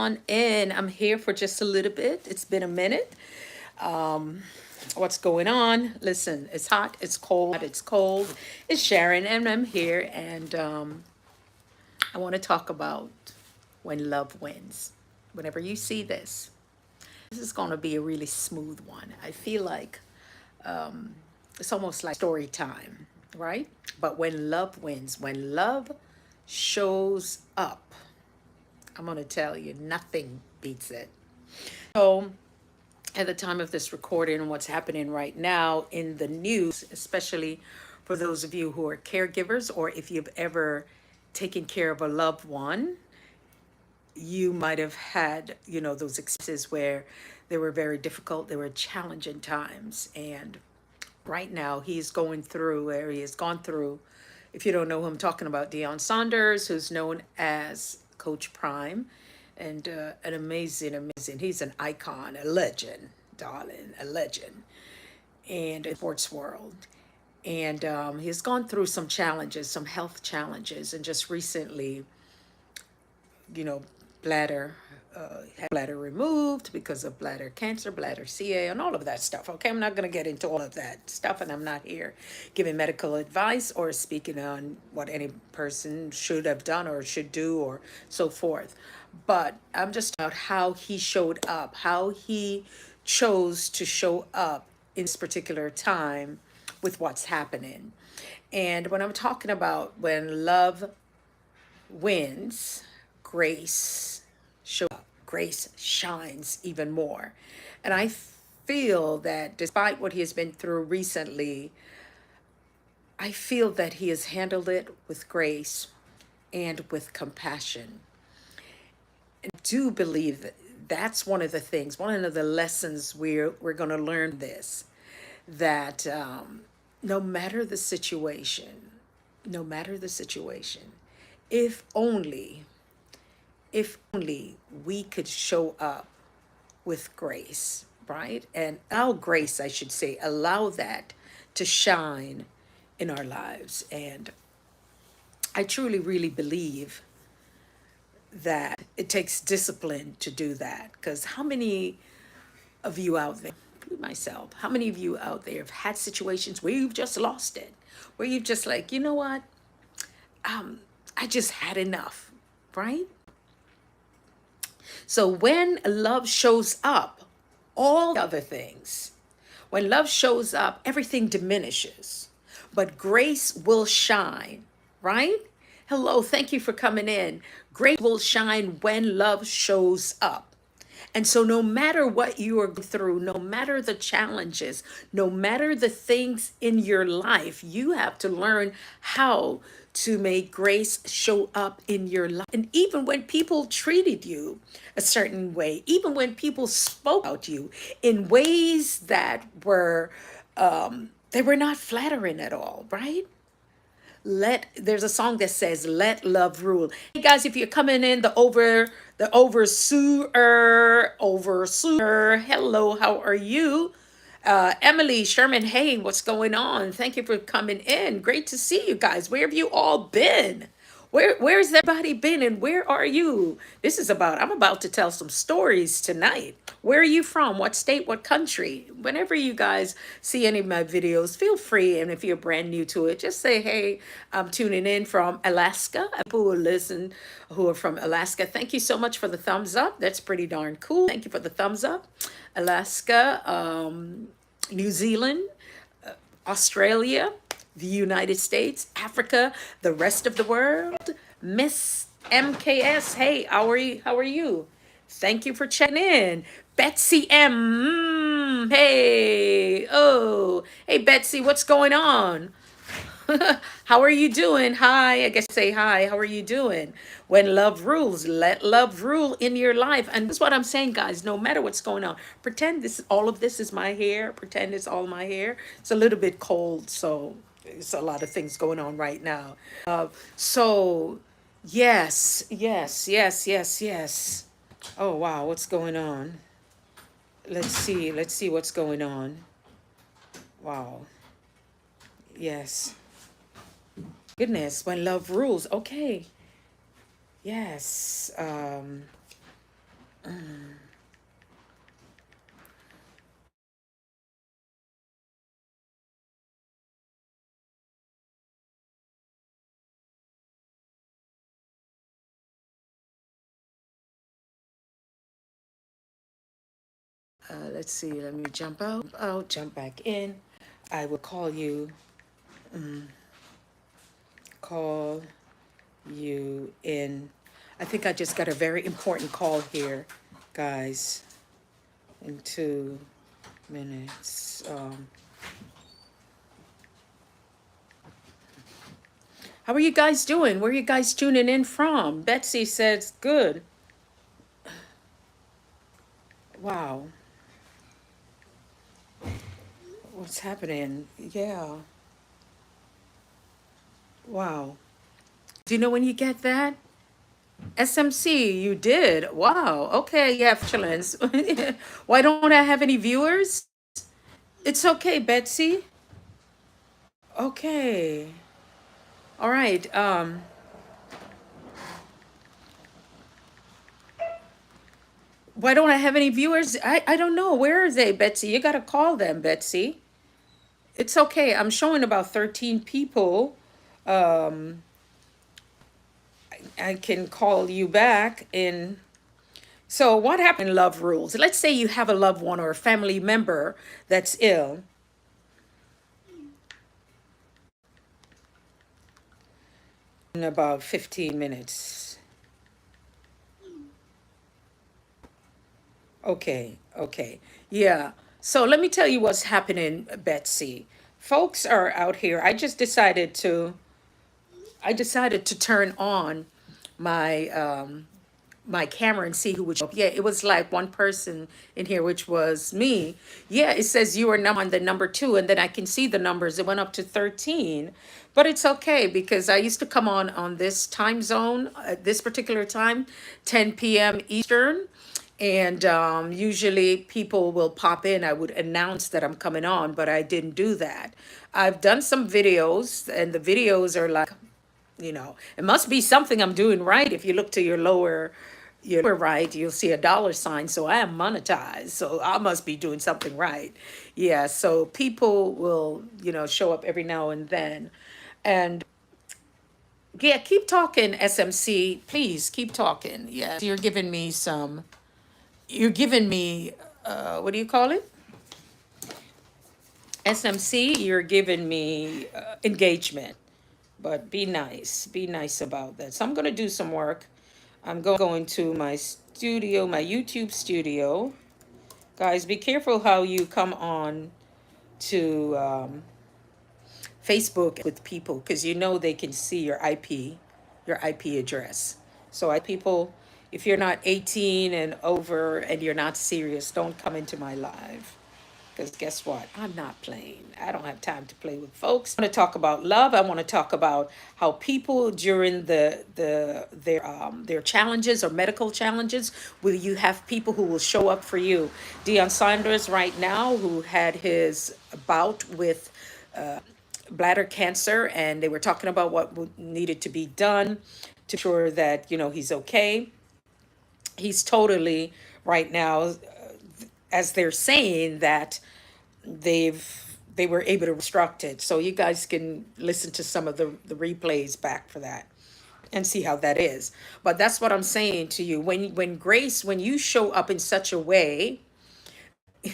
on in. I'm here for just a little bit. It's been a minute. What's going on? Listen, it's hot, it's cold. It's Sharon, and I'm here, and I want to talk about when love wins. Whenever you see this, this is going to be a really smooth one. I feel like it's almost like story time, right? But when love wins, when love shows up, I'm going to tell you, nothing beats it. So, at the time of this recording and what's happening right now in the news, especially for those of you who are caregivers, or if you've ever taken care of a loved one, you might have had, those experiences where they were very difficult, they were challenging times. And right now he's going through, or he has gone through, if you don't know who I'm talking about, Deion Sanders, who's known as Coach Prime, and an amazing, he's an icon, a legend, darling, a legend, and in the sports world. And he's gone through some challenges, some health challenges, and just recently, bladder, had bladder removed because of bladder cancer, bladder CA, and all of that stuff. Okay, I'm not going to get into all of that stuff, and I'm not here giving medical advice or speaking on what any person should have done or should do or so forth. But I'm just about how he showed up, how he chose to show up in this particular time with what's happening. And when I'm talking about when love wins, grace shows up, grace shines even more. And I feel that despite what he has been through recently, I feel that he has handled it with grace and with compassion. I do believe that that's one of the things, one of the lessons we're going to learn this, that no matter the situation, no matter the situation, if only, if only we could show up with grace, right? And our grace, I should say, allow that to shine in our lives. And I truly, really believe that it takes discipline to do that. Because how many of you out there, myself, how many of you out there have had situations where you've just lost it, where you've just like, you know what? I just had enough, right? So when love shows up, all the other things, when love shows up, everything diminishes, but grace will shine, right? Hello, thank you for coming in. Grace will shine when love shows up. And so, no matter what you are going through, no matter the challenges, no matter the things in your life, you have to learn how to make grace show up in your life. And even when people treated you a certain way, even when people spoke about you in ways that were, they were not flattering at all, right? There's a song that says let love rule. Hey guys, if you're coming in, the overseer, hello, how are you? Emily Sherman, hey, what's going on? Thank you for coming in. Great to see you guys. Where have you all been? Where's everybody been, and where are you? I'm about to tell some stories tonight. Where are you from? What state? What country? Whenever you guys see any of my videos, feel free. And if you're brand new to it, just say, hey, I'm tuning in from Alaska. People who listen who are from Alaska, thank you so much for the thumbs up. That's pretty darn cool. Thank you for the thumbs up. Alaska, New Zealand, Australia, the United States, Africa, the rest of the world. Miss MKS, hey, how are you? How are you? Thank you for checking in. Betsy M, hey, oh, hey Betsy, what's going on? How are you doing? Hi, I guess say hi. How are you doing? When love rules, let love rule in your life. And that's what I'm saying, guys. No matter what's going on, pretend all of this is my hair. Pretend it's all my hair. It's a little bit cold, so there's a lot of things going on right now. So, yes. Oh wow, what's going on? Let's see what's going on. Wow. Yes. Goodness, when love rules. Okay. Yes. Let's see. Let me jump out, jump back in. I will call you in. I think I just got a very important call here, guys. In 2 minutes. How are you guys doing? Where are you guys tuning in from? Betsy says good. Wow. What's happening? Yeah. Wow. Do you know when you get that? SMC, you did. Wow. Okay, you have chillins. Why don't I have any viewers? It's okay, Betsy. Okay. All right. Why don't I have any viewers? I don't know. Where are they, Betsy? You gotta call them, Betsy. It's okay. I'm showing about 13 people. Um, I can call you back in. So what happened in love rules? Let's say you have a loved one or a family member that's ill. In about 15 minutes. Okay, okay. Yeah. So let me tell you what's happening, Betsy. Folks are out here. I decided to turn on my my camera and see who would show up. Yeah, it was like one person in here, which was me. Yeah, it says you are on the number 2, and then I can see the numbers. It went up to 13, but it's okay because I used to come on this time zone at this particular time, 10 p.m. Eastern. And usually people will pop in. I would announce that I'm coming on, but I didn't do that. I've done some videos, and the videos are like, it must be something I'm doing right. If you look to your lower right, you'll see a dollar sign. So I am monetized. So I must be doing something right. Yeah. So people will, show up every now and then. And yeah, keep talking, SMC. Please keep talking. Yeah. You're giving me, what do you call it? SMC, you're giving me engagement. But be nice about that. So I'm going to do some work. I'm going to my studio, my YouTube studio. Guys, be careful how you come on to Facebook with people, because they can see your IP address. So people, if you're not 18 and over and you're not serious, don't come into my live. Because guess what? I'm not playing. I don't have time to play with folks. I want to talk about love. I want to talk about how people during their challenges or medical challenges, will you have people who will show up for you? Deion Sanders right now, who had his bout with bladder cancer, and they were talking about what needed to be done to ensure that he's okay. He's totally right now, as they're saying that they were able to reconstruct it. So you guys can listen to some of the replays back for that and see how that is. But that's what I'm saying to you. When Grace, when you show up in such a way,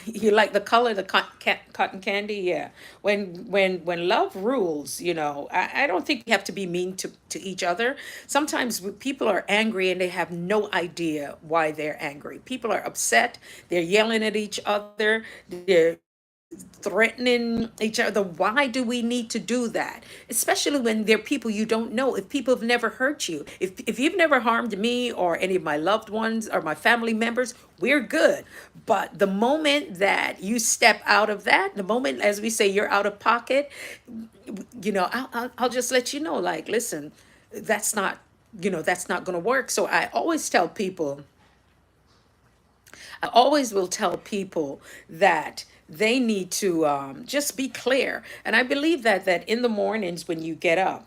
you like the color, the cotton candy, yeah. When love rules, I don't think we have to be mean to each other. Sometimes people are angry and they have no idea why they're angry. People are upset. They're yelling at each other. They're threatening each other. Why do we need to do that? Especially when they're people you don't know. If people have never hurt you, if you've never harmed me or any of my loved ones or my family members, we're good. But the moment that you step out of that, the moment, as we say, you're out of pocket, I'll just let you know, like, listen, that's not going to work. So I always will tell people that they need to just be clear. And I believe that in the mornings when you get up,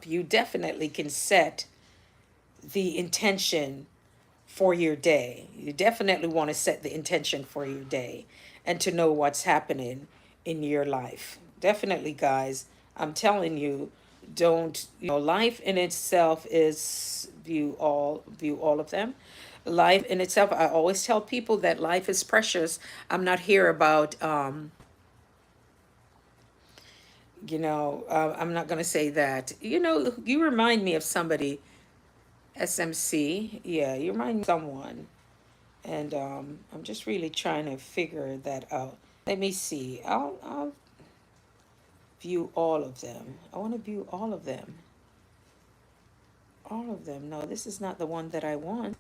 you definitely can set the intention for your day. You definitely want to set the intention for your day and to know what's happening in your life. Definitely, guys, I'm telling you, don't, life in itself is view all of them. Life in itself, I always tell people that life is precious. I'm not here about I'm not going to say that. You remind me of somebody, SMC. Yeah, you remind me of someone. And I'm just really trying to figure that out. Let me see. I'll view all of them. I want to view all of them. All of them. No, this is not the one that I want.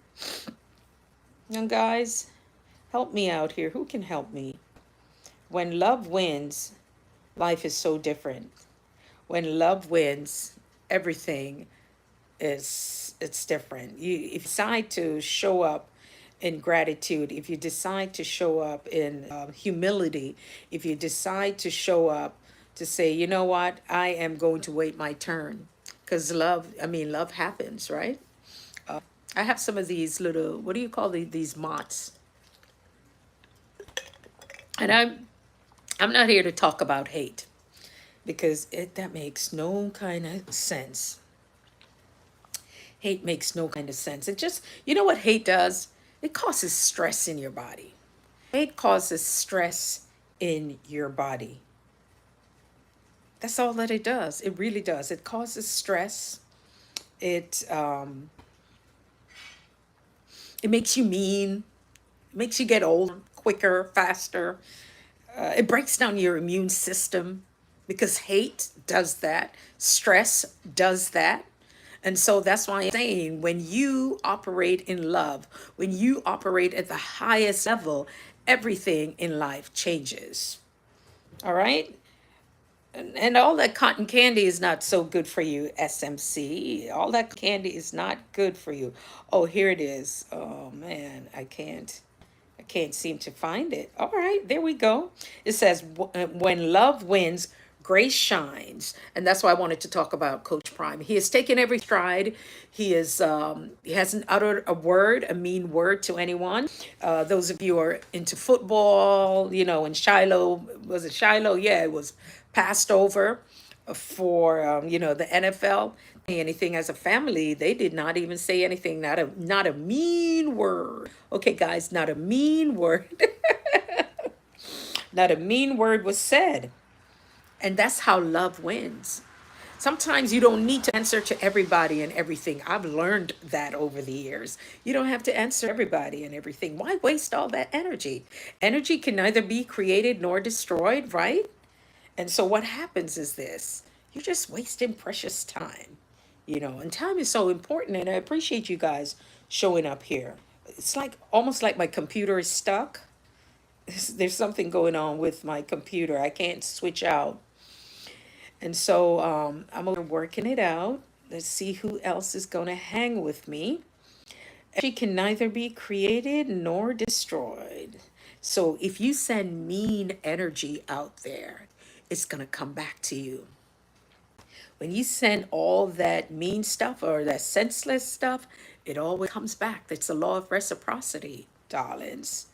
Young guys, help me out here. Who can help me? When love wins, life is so different. When love wins, everything it's different. If you decide to show up in gratitude, if you decide to show up in humility, if you decide to show up to say, you know what, I am going to wait my turn, because love happens, right? I have some of these little, what do you call these mots, and I'm not here to talk about hate, because that makes no kind of sense. Hate makes no kind of sense. It just, you know what hate does? It causes stress in your body. Hate causes stress in your body. That's all that it does. It really does. It causes stress. It makes you mean. It makes you get old quicker, faster. It breaks down your immune system, because hate does that. Stress does that. And so that's why I'm saying, when you operate in love, when you operate at the highest level, everything in life changes. All right? And all that cotton candy is not so good for you, SMC. All that candy is not good for you. Oh, here it is. Oh man, I can't seem to find it. All right, there we go. It says, when love wins, grace shines. And that's why I wanted to talk about Coach Prime. He has taken every stride. He hasn't uttered a mean word to anyone. Those of you who are into football, in Shiloh, was it Shiloh? Yeah, it was passed over for the NFL. Anything as a family, they did not even say anything, not a mean word. Okay, guys, not a mean word. Not a mean word was said. And that's how love wins. Sometimes you don't need to answer to everybody and everything. I've learned that over the years. You don't have to answer everybody and everything. Why waste all that energy? Energy can neither be created nor destroyed, right? And so what happens is this: you're just wasting precious time. And time is so important, and I appreciate you guys showing up here. It's like almost like my computer is stuck. There's something going on with my computer. I can't switch out. And so I'm over working it out. Let's see who else is going to hang with me. She can neither be created nor destroyed. So if you send mean energy out there, it's going to come back to you. When you send all that mean stuff or that senseless stuff, it always comes back. It's the law of reciprocity, darlings.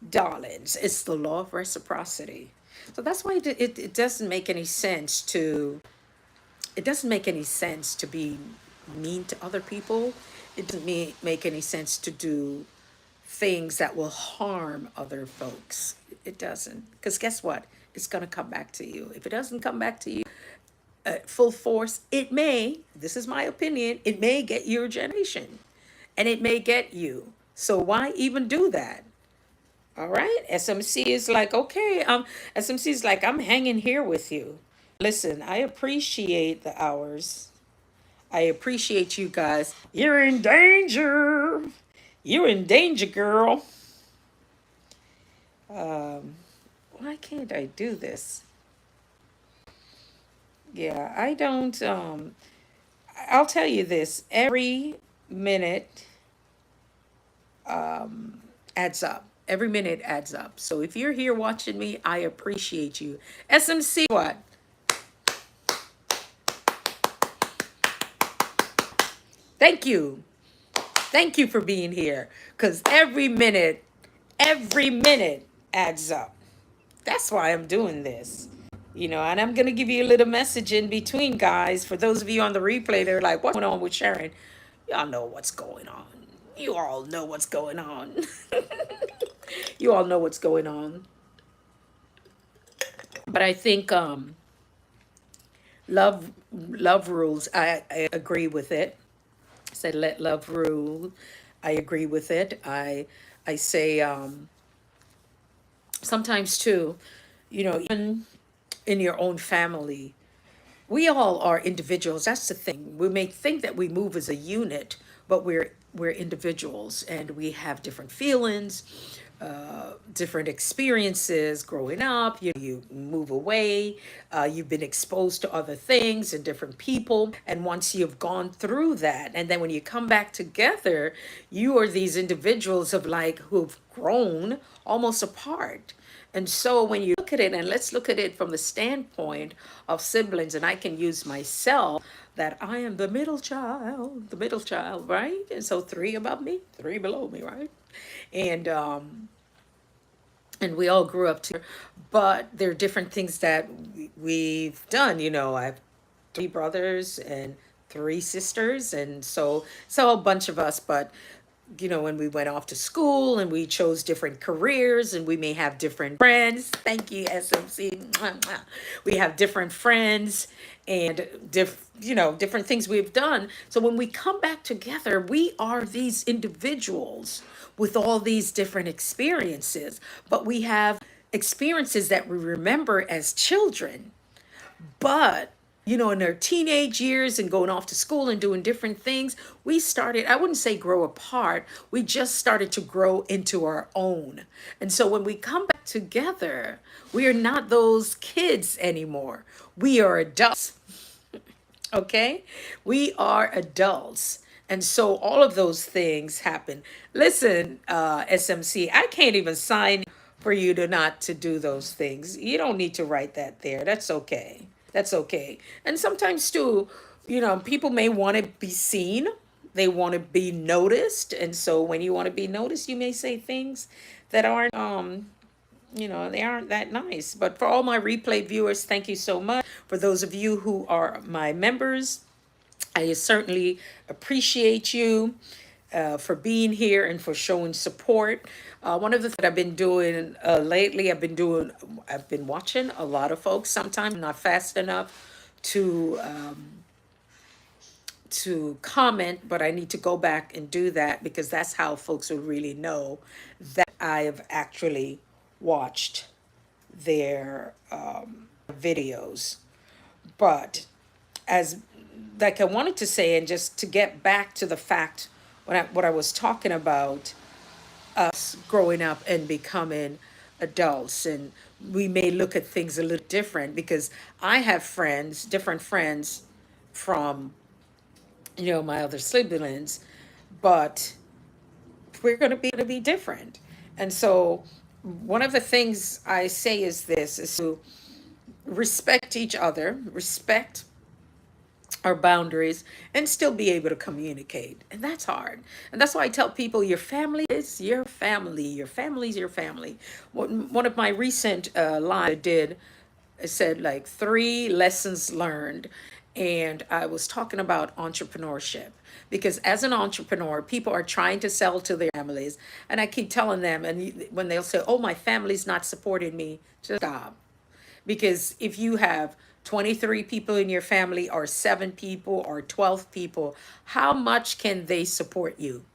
Darlings, it's the law of reciprocity. So that's why it doesn't make any sense to be mean to other people. It doesn't make any sense to do things that will harm other folks. It doesn't. Because guess what? It's going to come back to you. If it doesn't come back to you at full force, this is my opinion, it may get your generation. And it may get you. So why even do that? All right? SMC is like, okay, SMC is like, I'm hanging here with you. Listen, I appreciate the hours. I appreciate you guys. You're in danger. You're in danger, girl. Why can't I do this? Yeah, I don't. I'll tell you this: every minute adds up. Every minute adds up. So if you're here watching me, I appreciate you. SMC, what? Thank you. Thank you for being here, because every minute adds up. That's why I'm doing this. And I'm going to give you a little message in between, guys. For those of you on the replay, they're like, what's going on with Sharon? Y'all know what's going on. You all know what's going on. You all know what's going on. But I think love rules. I agree with it. I said let love rule. I agree with it. I say sometimes too, even in your own family, we all are individuals. That's the thing. We may think that we move as a unit, but we're individuals, and we have different feelings, different experiences growing up. You move away. You've been exposed to other things and different people, and once you've gone through that, and then when you come back together, you are these individuals of like who've grown almost apart. And so when you look at it, and let's look at it from the standpoint of siblings, and I can use myself that I am the middle child, right? And so three above me, three below me, right? And and we all grew up together, but there are different things that we've done. I have three brothers and three sisters, and so a bunch of us, but when we went off to school and we chose different careers, and we may have different friends. Thank you, SMC. Mwah, mwah. We have different friends and different things we've done. So when we come back together, we are these individuals with all these different experiences, but we have experiences that we remember as children, but in their teenage years and going off to school and doing different things, we started, I wouldn't say grow apart, we just started to grow into our own. And so when we come back together, we are not those kids anymore. We are adults, okay? We are adults. And so all of those things happen. Listen, SMC, I can't even sign for you to not to do those things. You don't need to write that there. That's okay. That's okay. And sometimes too, people may want to be seen. They want to be noticed. And so when you want to be noticed, you may say things that aren't they aren't that nice. But for all my replay viewers, thank you so much. For those of you who are my members, I certainly appreciate you for being here and for showing support. One of the things I've been doing lately, I've been watching a lot of folks. Sometimes not fast enough to comment, but I need to go back and do that, because that's how folks will really know that I have actually watched their videos. But as like I wanted to say, and just to get back to the fact what I was talking about, us growing up and becoming adults, and we may look at things a little different, because I have different friends from my other siblings, but we're going to be different. And so one of the things I say is to respect each other, respect our boundaries, and still be able to communicate. And that's hard. And that's why I tell people your family is your family. Your family is your family. One of my recent lives I did, I said like 3 lessons learned. And I was talking about entrepreneurship, because as an entrepreneur, people are trying to sell to their families. And I keep telling them, and when they'll say, oh, my family's not supporting me, just stop. Because if you have 23 people in your family, or 7 people, or 12 people, how much can they support you?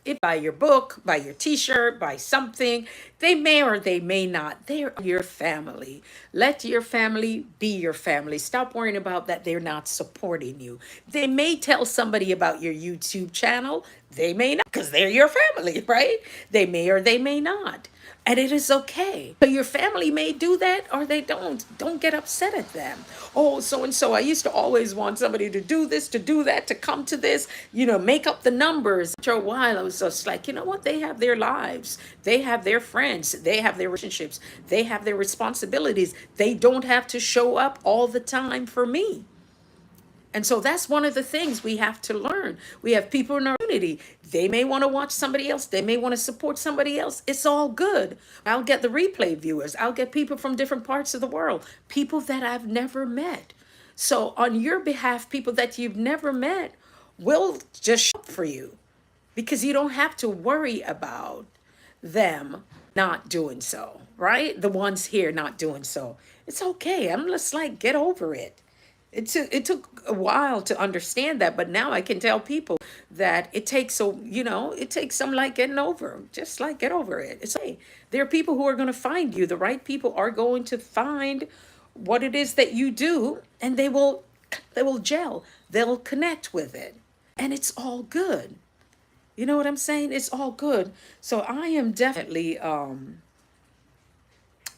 If buy your book, buy your t-shirt, buy something, they may or they may not. They're your family. Let your family be your family. Stop worrying about that they're not supporting you. They may tell somebody about your YouTube channel. They may not, because they're your family, right? They may or they may not. And it is okay. So your family may do that or they don't. Don't get upset at them. Oh, so and so. I used to always want somebody to do this, to do that, to come to this, make up the numbers. After a while, I was just like, you know what? They have their lives. They have their friends. They have their relationships. They have their responsibilities. They don't have to show up all the time for me. And so that's one of the things we have to learn. We have people in our opportunity. They may want to watch somebody else. They may want to support somebody else. It's all good. I'll get the replay viewers. I'll get people from different parts of the world, people that I've never met. So on your behalf, people that you've never met will just show up for you, because you don't have to worry about them not doing so, right? The ones here not doing so. It's okay. I'm just like, get over it. It took a while to understand that, but now I can tell people that it takes, so it takes some like getting over. Just like, get over it. It's okay. There are people who are going to find you. The right people are going to find what it is that you do, and they will gel. They'll connect with it, and it's all good. You know what I'm saying? It's all good. So I am definitely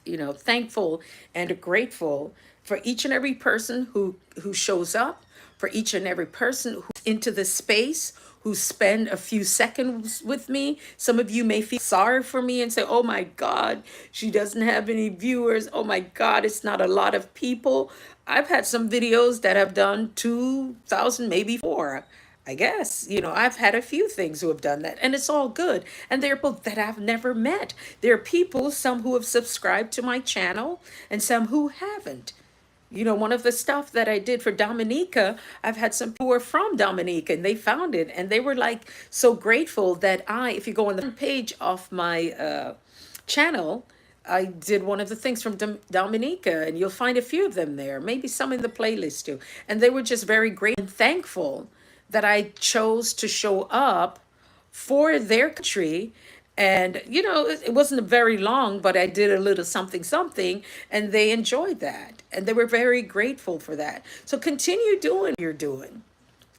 thankful and grateful for each and every person who shows up, for each and every person who's into the space, who spend a few seconds with me. Some of you may feel sorry for me and say, oh my God, she doesn't have any viewers. Oh my God, it's not a lot of people. I've had some videos that have done 2,000, maybe 4. I guess, I've had a few things who have done that, and it's all good. And there are people that I've never met. There are people, some who have subscribed to my channel and some who haven't. One of the stuff that I did for Dominica, I've had some people who are from Dominica, and they found it, and they were like so grateful that if you go on the front page of my channel, I did one of the things from Dominica, and you'll find a few of them there, maybe some in the playlist too. And they were just very grateful and thankful that I chose to show up for their country. And, it wasn't very long, but I did a little something, something, and they enjoyed that. And they were very grateful for that. So continue doing what you're doing.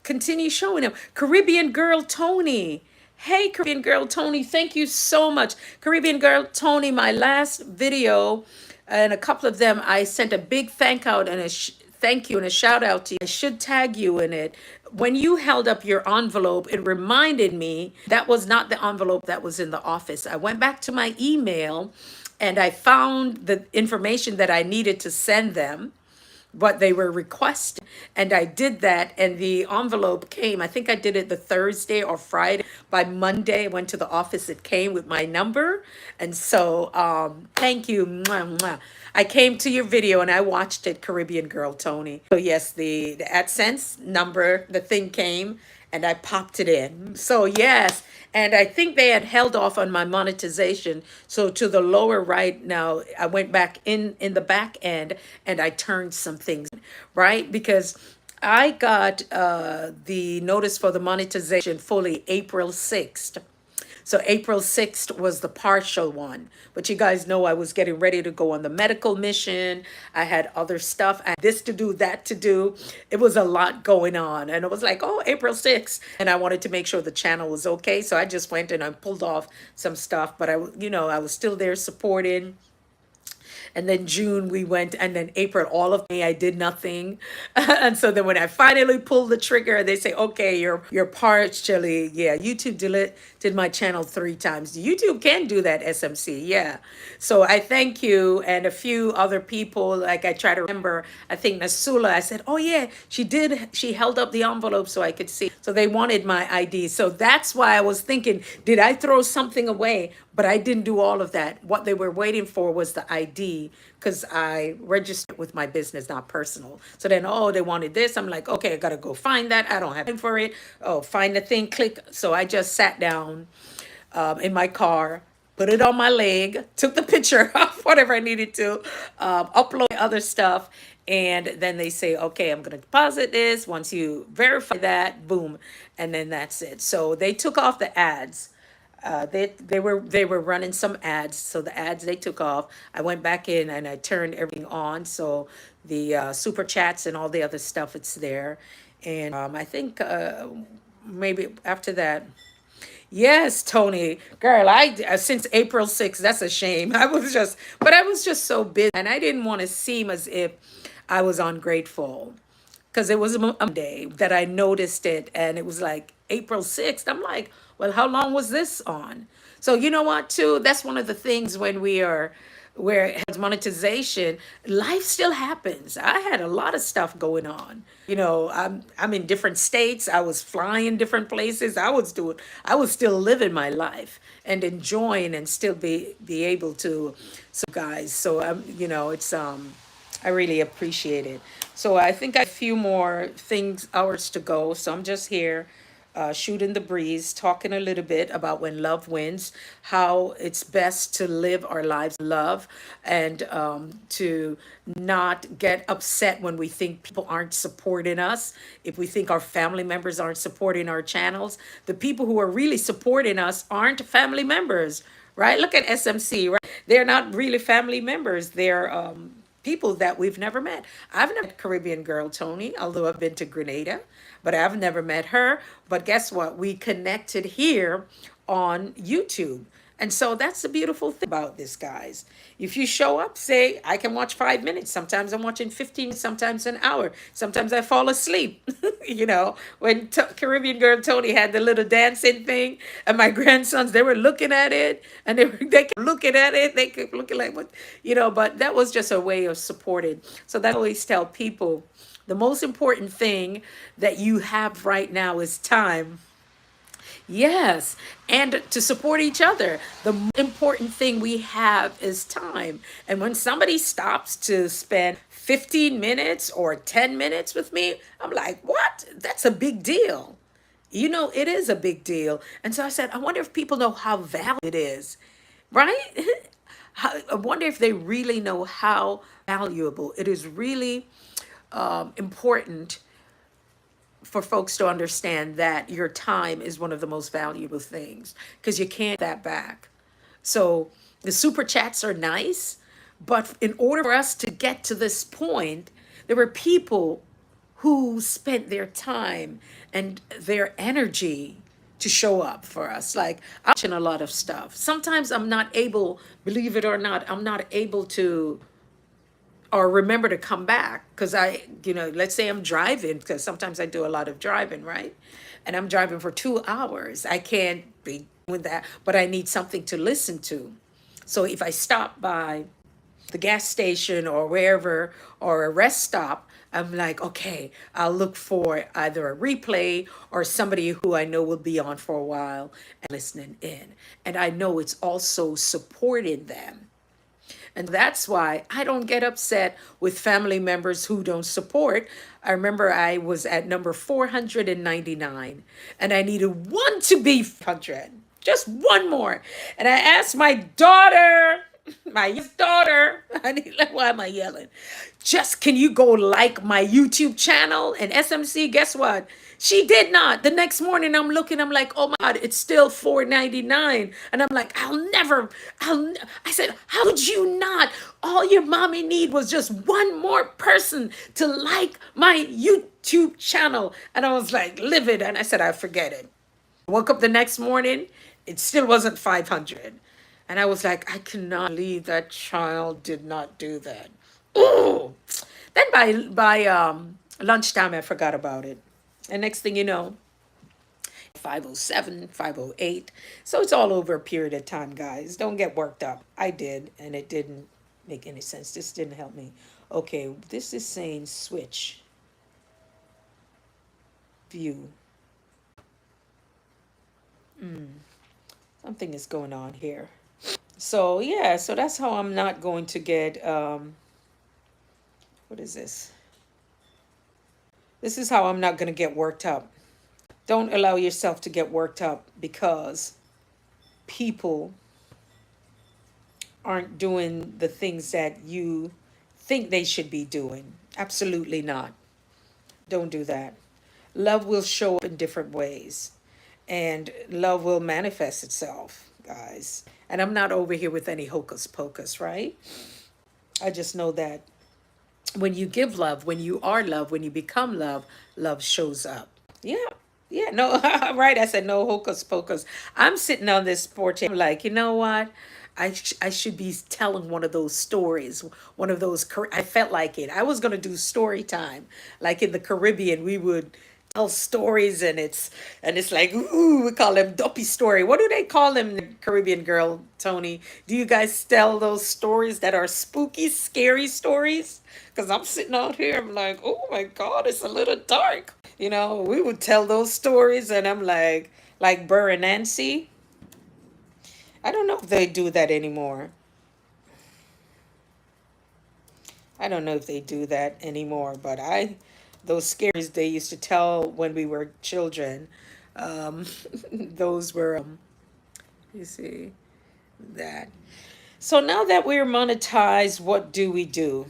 Continue showing them. Caribbean Girl Tony. Hey, Caribbean Girl Tony, thank you so much. Caribbean Girl Tony, my last video, and a couple of them, I sent a big thank out and thank you and a shout out to you. I should tag you in it. When you held up your envelope, it reminded me that was not the envelope that was in the office. I went back to my email and I found the information that I needed to send them, what they were requesting. And I did that, and the envelope came. I think I did it the Thursday or Friday. By Monday, I went to the office. It came with my number. And so thank you. Mwah, mwah. I came to your video and I watched it, Caribbean Girl Tony. So yes, the AdSense number, the thing came, and I popped it in. So yes, and I think they had held off on my monetization. So to the lower right now, I went back in the back end and I turned some things, right? Because I got the notice for the monetization fully April 6th. So April 6th was the partial one. But you guys know I was getting ready to go on the medical mission. I had other stuff. I had this to do, that to do. It was a lot going on. And it was like, oh, April 6th. And I wanted to make sure the channel was okay. So I just went and I pulled off some stuff. But I was still there supporting. And then June we went, and then April, all of May I did nothing. And so then when I finally pulled the trigger, they say, okay, you're partially, yeah, YouTube did my channel 3 times. YouTube can do that, SMC, yeah. So I thank you, and a few other people, like I try to remember, I think Nasula, I said, oh yeah, she held up the envelope so I could see. So they wanted my ID. So that's why I was thinking, did I throw something away? But I didn't do all of that. What they were waiting for was the ID, because I registered with my business, not personal. So then, they wanted this. I'm like, okay, I got to go find that. I don't have time for it. Oh, find the thing, click. So I just sat down in my car, put it on my leg, took the picture of whatever I needed to, upload other stuff. And then they say, okay, I'm going to deposit this. Once you verify that, boom. And then that's it. So they took off the ads. They were running some ads, so the ads they took off. I went back in and I turned everything on, so the super chats and all the other stuff, it's there. And I think maybe after that, yes, Tony, girl, I since April 6th, that's a shame. I was just so busy, and I didn't want to seem as if I was ungrateful, because it was a Monday that I noticed it, and it was like April 6th. I'm like, well, how long was this on? So you know what, too? That's one of the things when we are where it has monetization, life still happens. I had a lot of stuff going on. I'm in different states. I was flying different places. I was still living my life and enjoying and still be able to, so guys. So it's I really appreciate it. So I think I have a few more things, hours to go. So I'm just here, shooting the breeze, talking a little bit about when love wins, how it's best to live our lives in love, and to not get upset when we think people aren't supporting us, if we think our family members aren't supporting our channels. The people who are really supporting us aren't family members, right? Look at SMC, right? They're not really family members. They're people that we've never met. I've never met Caribbean girl Tony, although I've been to Grenada, but I've never met her. But guess what? We connected here on YouTube. And so that's the beautiful thing about this, guys. If you show up, say, I can watch 5 minutes. Sometimes I'm watching 15, sometimes an hour. Sometimes I fall asleep. When Caribbean girl Tony had the little dancing thing, and my grandsons, they were looking at it, and they kept looking at it. They kept looking like, what, but that was just a way of supporting. So that I always tell people, the most important thing that you have right now is time. Yes, and to support each other. The most important thing we have is time. And when somebody stops to spend 15 minutes or 10 minutes with me, I'm like, what? That's a big deal. It is a big deal. And so I said, I wonder if people know how valuable it is, right? I wonder if they really know how valuable it is, really important for folks to understand that your time is one of the most valuable things, because you can't get that back. So the super chats are nice, but in order for us to get to this point, there were people who spent their time and their energy to show up for us. Like, I'm watching a lot of stuff. Sometimes I'm not able, believe it or not, I'm not able to or remember to come back, because let's say I'm driving, because sometimes I do a lot of driving, right? And I'm driving for 2 hours. I can't be doing that, but I need something to listen to. So if I stop by the gas station or wherever, or a rest stop, I'm like, okay, I'll look for either a replay or somebody who I know will be on for a while and listening in. And I know it's also supporting them. And that's why I don't get upset with family members who don't support. I remember I was at number 499 and I needed one to be 100, just one more. And I asked my daughter, why am I yelling? Just, can you go like my YouTube channel? And SMC, guess what? She did not. The next morning I'm looking, I'm like, oh my God, it's still 499. And I'm like, I said, how would you not? All your mommy need was just one more person to like my YouTube channel. And I was like, livid. And I said, I forget it. Woke up the next morning, it still wasn't 500. And I was like, I cannot believe that child did not do that. Ooh. Then by lunchtime, I forgot about it. And next thing you know, 507, 508. So it's all over a period of time, guys. Don't get worked up. I did, and it didn't make any sense. This didn't help me. Okay, this is saying switch view. Something is going on here. So yeah, so that's how I'm not going to get, what is this? This is how I'm not going to get worked up. Don't allow yourself to get worked up because people aren't doing the things that you think they should be doing. Absolutely not. Don't do that. Love will show up in different ways, and love will manifest itself, guys. And I'm not over here with any hocus pocus, right? I just know that when you give love, when you are love, when you become love, love shows up. Yeah. Yeah, no, right. I said no hocus pocus. I'm sitting on this porch. I'm like, you know what? I should be telling one of those stories, one of those. I felt like it. I was going to do story time. Like in the Caribbean, we would tell stories, and it's like, ooh, we call them dopey story. What do they call them, the Caribbean girl, Tony? Do you guys tell those stories that are spooky, scary stories? Because I'm sitting out here, I'm like, oh my God, it's a little dark. We would tell those stories, and I'm like Burr and Nancy. I don't know if they do that anymore. I don't know if they do that anymore, but those scaries they used to tell when we were children, um, those were, you see, that. So now that we're monetized, what do we do?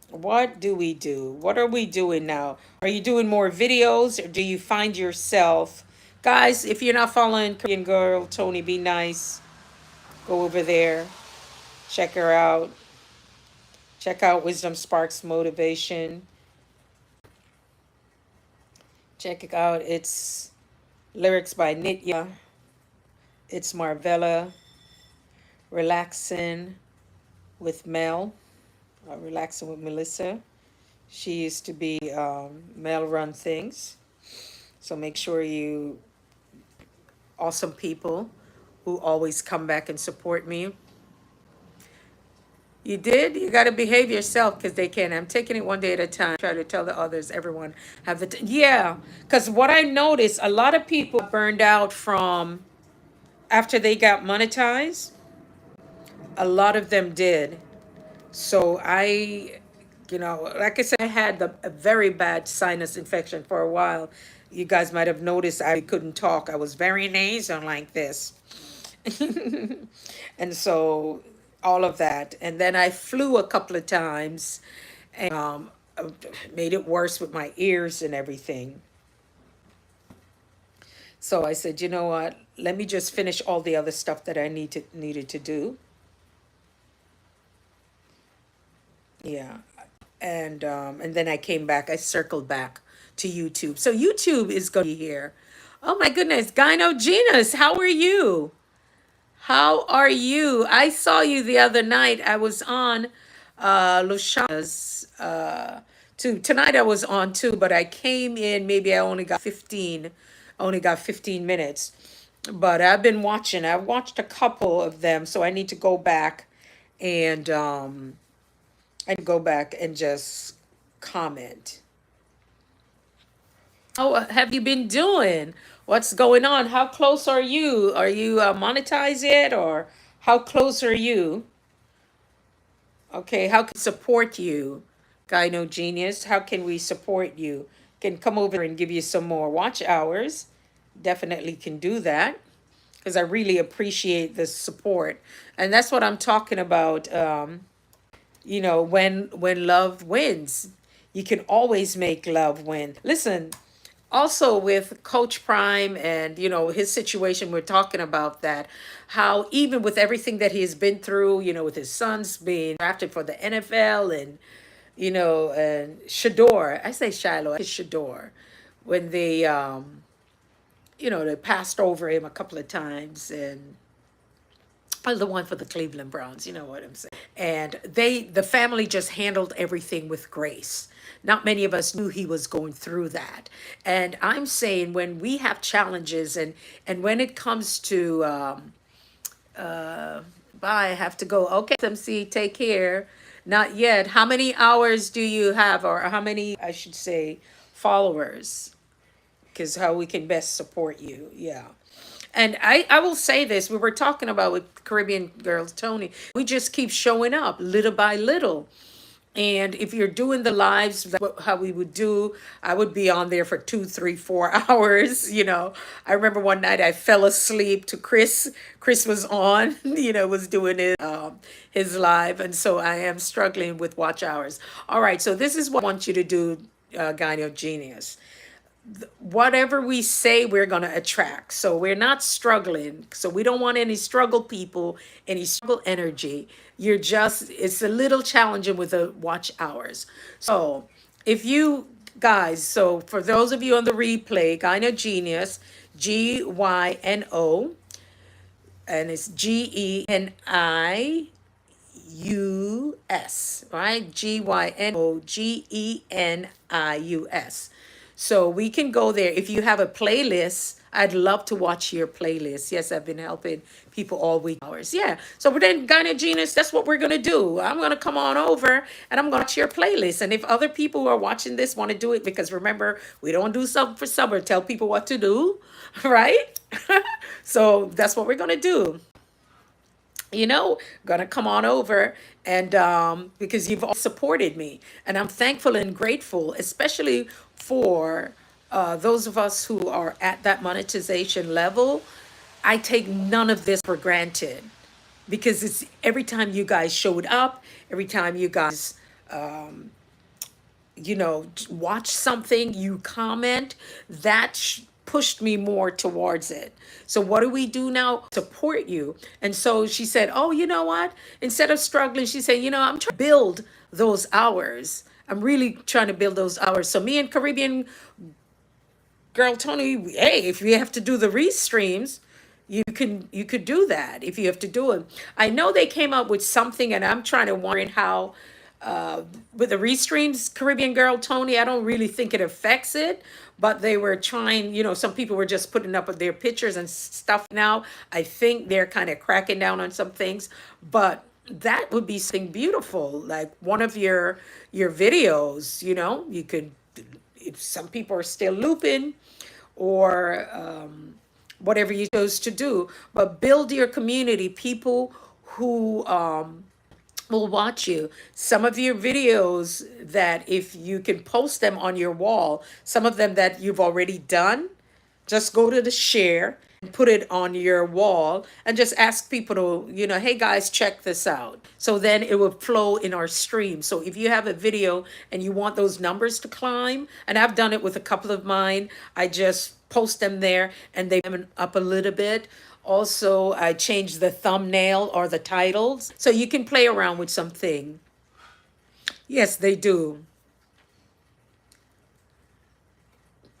What do we do? What are we doing now? Are you doing more videos, or do you find yourself, guys, if you're not following Korean Girl, Tony, be nice. Go over there, check her out. Check out Wisdom Sparks Motivation. Check it out. It's lyrics by Nitya. It's Marvella. Relaxing with Mel. Relaxing with Melissa. She used to be Mel Run Things. So make sure you, awesome people who always come back and support me. You did? You got to behave yourself because they can. I'm taking it one day at a time. Try to tell the others, everyone have yeah. Because what I noticed, a lot of people burned out from after they got monetized. A lot of them did. So like I said, I had a very bad sinus infection for a while. You guys might have noticed I couldn't talk. I was very nasal like this. And so all of that. And then I flew a couple of times and made it worse with my ears and everything. So I said, you know what? Let me just finish all the other stuff that I needed to do. Yeah. And then I came back. I circled back to YouTube. So YouTube is going to be here. Oh my goodness, Gyno Genus, how are you? How are you? I saw you the other night. I was on Luciana's too. Tonight I was on too, but I came in, maybe I only got 15 minutes. But I've been watching. I've watched a couple of them, so I need to go back and just comment. How have you been doing? What's going on? How close are you? Are you monetized yet, or how close are you? Okay, how can we support you, Gyno Genius? How can we support you? Can come over and give you some more watch hours. Definitely can do that because I really appreciate the support, and that's what I'm talking about. When love wins, you can always make love win. Listen, also with Coach Prime and his situation, we're talking about that, how even with everything that he's been through, with his sons being drafted for the NFL, and Shador, I say Shiloh, it's Shador, when they passed over him a couple of times, and the one for the Cleveland Browns, you know what I'm saying. And the family just handled everything with grace. Not many of us knew he was going through that. And I'm saying when we have challenges, and when it comes to bye, I have to go. Okay, MC, take care. Not yet. How many hours do you have, or how many, I should say, followers? Because how we can best support you. Yeah. And I will say this, we were talking about with Caribbean Girls, Tony, we just keep showing up little by little. And if you're doing the lives, how we would do, I would be on there for 2, 3, 4 hours. I remember one night I fell asleep to Chris. Chris was on, was doing his live. And so I am struggling with watch hours. All right, so this is what I want you to do, Gyno Genius. Whatever we say, we're going to attract. So we're not struggling. So we don't want any struggle people, any struggle energy. It's a little challenging with the watch hours. So if you guys, so for those of you on the replay, Gyno Genius, Gyno, and it's GENIUS, right? GYNOGENIUS. So we can go there. If you have a playlist, I'd love to watch your playlist. Yes, I've been helping people all week hours. Yeah. So but then Gynecology, that's what we're gonna do. I'm gonna come on over and I'm gonna watch your playlist. And if other people who are watching this want to do it, because remember, we don't do something for summer, tell people what to do, right? So that's what we're gonna do. Gonna come on over and because you've all supported me, and I'm thankful and grateful, especially for those of us who are at that monetization level. I take none of this for granted because it's every time you guys showed up, every time you guys watch something, you comment, that pushed me more towards it. So what do we do now? Support you. And so she said, oh, you know what? Instead of struggling, she said, I'm trying to build those hours. I'm really trying to build those hours. So me and Caribbean girl Tony, hey, if you have to do the restreams, you could do that if you have to do it. I know they came up with something, and I'm trying to wondering how with the restreams, Caribbean girl Tony, I don't really think it affects it, but they were trying. Some people were just putting up their pictures and stuff. Now I think they're kind of cracking down on some things, but that would be something beautiful, like one of your videos. You could, if some people are still looping, or whatever you chose to do, but build your community, people who will watch you. Some of your videos that if you can post them on your wall, some of them that you've already done, just go to the share and put it on your wall and just ask people to, hey guys, check this out. So then it will flow in our stream. So if you have a video and you want those numbers to climb, and I've done it with a couple of mine, I just post them there and they come up a little bit. Also, I change the thumbnail or the titles. So you can play around with something. Yes, they do.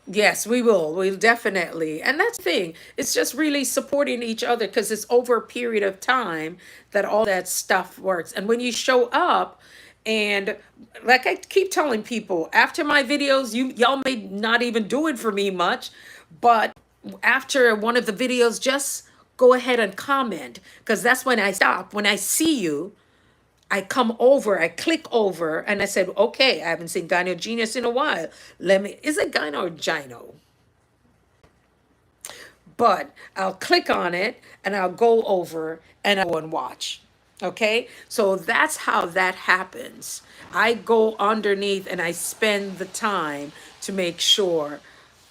Yes, we will. We'll definitely. And that's the thing. It's just really supporting each other because it's over a period of time that all that stuff works. And when you show up, and like I keep telling people, after my videos, y'all may not even do it for me much, but after one of the videos, just go ahead and comment, because that's when I stop. When I see you, I come over, I click over, and I said, okay, I haven't seen Gyno Genius in a while. Is it Gyno or Gino? But I'll click on it and I'll go over and I'll go and watch. Okay, so that's how that happens. I go underneath and I spend the time to make sure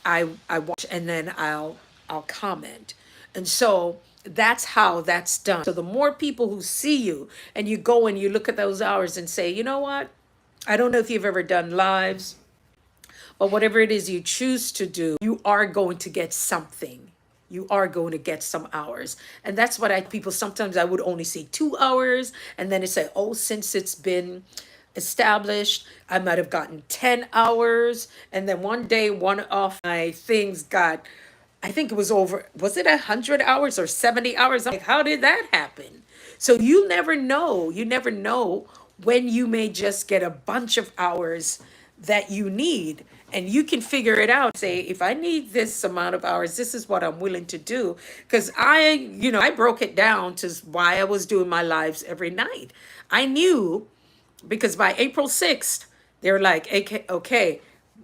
I watch, and then I'll comment. And so that's how that's done. So the more people who see you and you go and you look at those hours and say, you know what? I don't know if you've ever done lives, but whatever it is you choose to do, you are going to get something. You are going to get some hours. And that's what people, sometimes I would only see 2 hours. And then it say, oh, since it's been established, I might have gotten 10 hours. And then one day, one of my things got, I think it was over, was it 100 hours or 70 hours? I'm like, how did that happen? So you never know. You never know when you may just get a bunch of hours that you need, and you can figure it out. Say, if I need this amount of hours, this is what I'm willing to do. Because I broke it down to why I was doing my lives every night. I knew, because by April 6th, they were like, okay,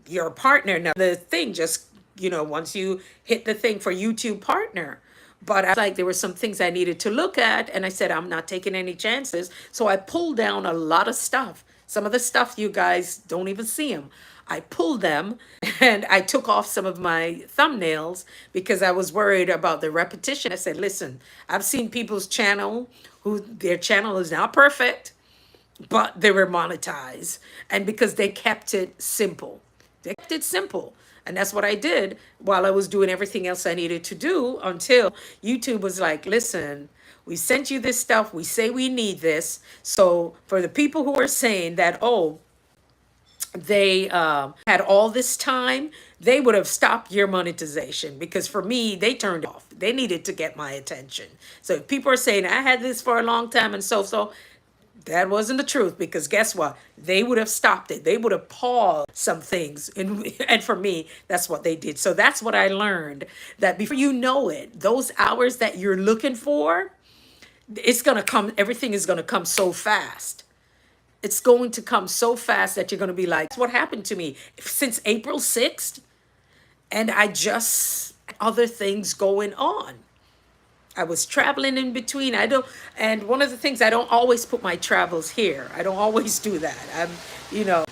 you're a partner now. The thing just, once you hit the thing for YouTube partner. But I was like, there were some things I needed to look at. And I said, I'm not taking any chances. So I pulled down a lot of stuff. Some of the stuff you guys don't even see them. I pulled them and I took off some of my thumbnails because I was worried about the repetition. I said, listen, I've seen people's channel who their channel is not perfect, but they were monetized. And because they kept it simple. They kept it simple. And that's what I did while I was doing everything else I needed to do, until YouTube was like, listen, we sent you this stuff. We say we need this. So for the people who are saying that, oh, they had all this time, they would have stopped your monetization, because for me, they turned off. They needed to get my attention. So if people are saying, I had this for a long time and so, That wasn't the truth, because guess what? They would have stopped it. They would have paused some things. And for me, that's what they did. So that's what I learned, that before you know it, those hours that you're looking for, it's going to come, everything is going to come so fast. It's going to come so fast that you're going to be like, what happened to me since April 6th? And I just, other things going on. I was traveling in between. I don't, and one of the things, I don't always put my travels here. I don't always do that. You know,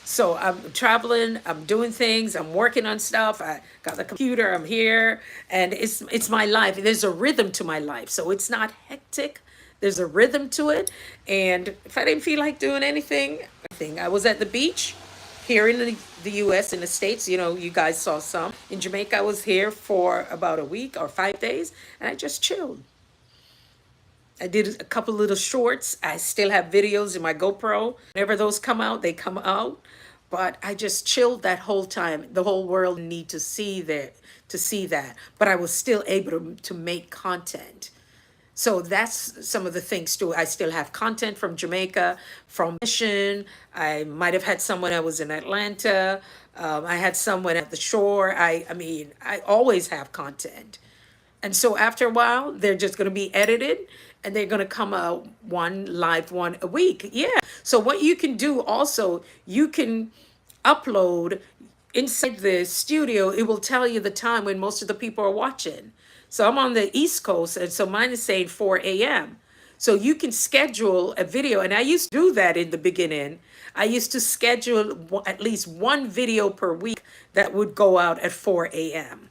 so I'm traveling, I'm doing things, I'm working on stuff. I got the computer, I'm here, and it's my life. There's a rhythm to my life. So it's not hectic. There's a rhythm to it. And if I didn't feel like doing anything, I was at the beach here in the US, in the States. You know, you guys saw some. In Jamaica, I was here for about a week or 5 days, and I just chilled. I did a couple little shorts. I still have videos in my GoPro. Whenever those come out, they come out. But I just chilled that whole time. The whole world need to see that. But I was still able to make content. So that's some of the things too. I still have content from Jamaica, from Mission. I might have had someone, I was in Atlanta. I had someone at the shore. I mean, I always have content. And so after a while, they're just going to be edited, and they're going to come out one live one a week. Yeah. So what you can do also, you can upload inside the studio. It will tell you the time when most of the people are watching. So I'm on the East Coast, and so mine is saying 4 a.m. So you can schedule a video, and I used to do that in the beginning. I used to schedule at least one video per week that would go out at 4 a.m.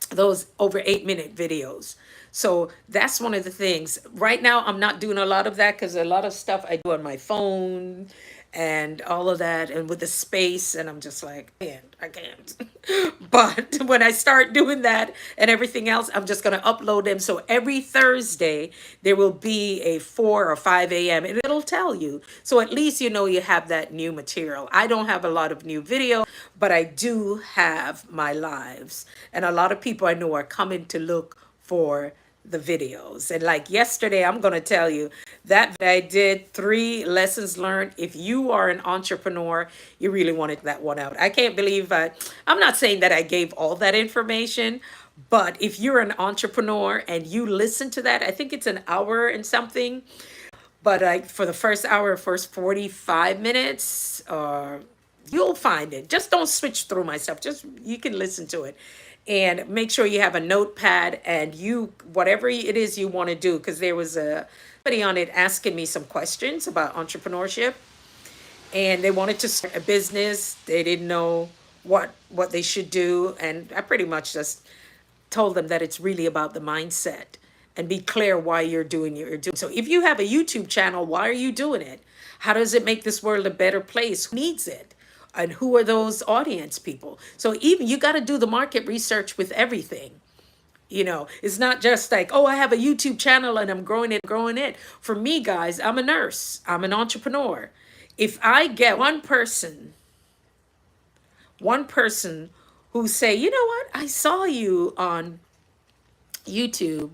Those over 8-minute videos. So that's one of the things. Right now, I'm not doing a lot of that because a lot of stuff I do on my phone and all of that, and with the space, and I'm just like, I can't. But when I start doing that and everything else, I'm just going to upload them. So every Thursday, there will be a 4 or 5 a.m. and it'll tell you. So at least you know you have that new material. I don't have a lot of new video, but I do have my lives. And a lot of people I know are coming to look for the videos. And like yesterday, I'm going to tell you that I did 3 lessons learned. If you are an entrepreneur, you really wanted that one out. I can't believe I'm not saying that I gave all that information, but if you're an entrepreneur and you listen to that, I think it's an hour and something. But like for the first hour, first 45 minutes, you'll find it. Just don't switch through my stuff. Just, you can listen to it. And make sure you have a notepad, and you, whatever it is you want to do, because there was somebody on it asking me some questions about entrepreneurship, and they wanted to start a business. They didn't know what they should do, and I pretty much just told them that it's really about the mindset, and be clear why you're doing what you're doing. So if you have a YouTube channel, why are you doing it? How does it make this world a better place? Who needs it? And who are those audience people? So even you got to do the market research with everything. You know, it's not just like, oh, I have a YouTube channel and I'm growing it. For me, guys, I'm a nurse. I'm an entrepreneur. If I get one person who say, you know what, I saw you on YouTube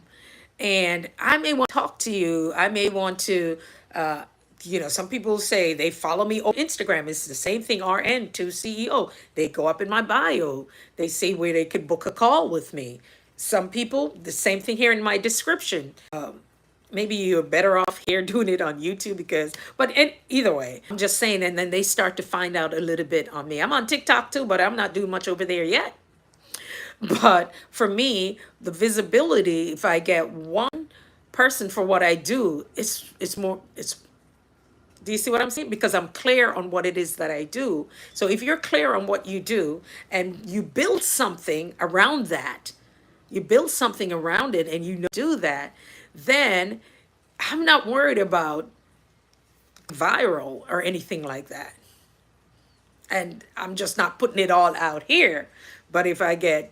and I may want to talk to you. I may want to, some people say they follow me on Instagram. It's the same thing, RN to CEO. They go up in my bio. They say where they could book a call with me. Some people, the same thing here in my description. Maybe you're better off here doing it on YouTube either way, I'm just saying, and then they start to find out a little bit on me. I'm on TikTok too, but I'm not doing much over there yet. But for me, the visibility, if I get one person for what I do, it's do you see what I'm saying? Because I'm clear on what it is that I do. So if you're clear on what you do and you build something around that, you build something around it and do that, then I'm not worried about viral or anything like that. And I'm just not putting it all out here. But if I get,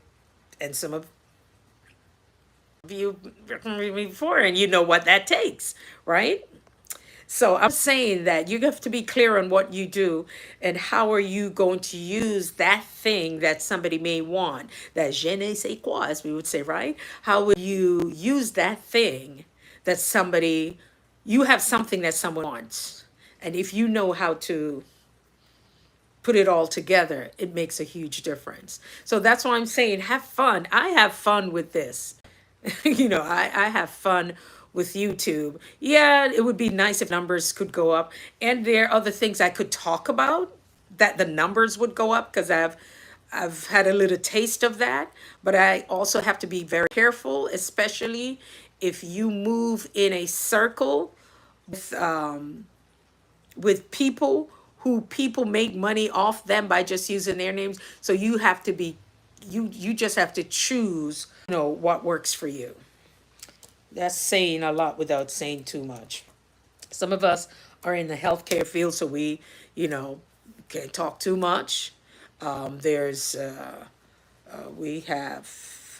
and some of you before, and you know what that takes, right? So I'm saying that you have to be clear on what you do and how are you going to use that thing that somebody may want, that je ne sais quoi, as we would say, right? How would you use that thing that somebody you have something that someone wants. And if you know how to put it all together, it makes a huge difference. So that's why I'm saying have fun. I have fun with this. I have fun with YouTube. Yeah, it would be nice if numbers could go up. And there are other things I could talk about that the numbers would go up because I've had a little taste of that. But I also have to be very careful, especially if you move in a circle with people who people make money off them by just using their names. So you have to be you just have to choose, what works for you. That's saying a lot without saying too much. Some of us are in the healthcare field, so we, can't talk too much. There's we have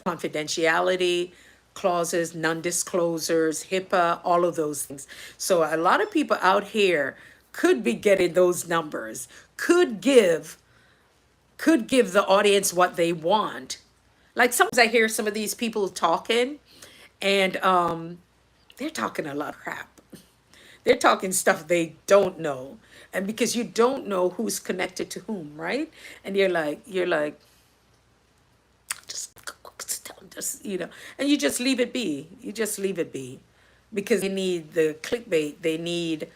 confidentiality clauses, non-disclosures, HIPAA, all of those things. So a lot of people out here could be getting those numbers, could give the audience what they want. Like sometimes I hear some of these people talking, and they're talking a lot of crap. They're talking stuff they don't know. And because you don't know who's connected to whom, right? And you're like, just and you just leave it be. You just leave it be. Because they need the clickbait, they need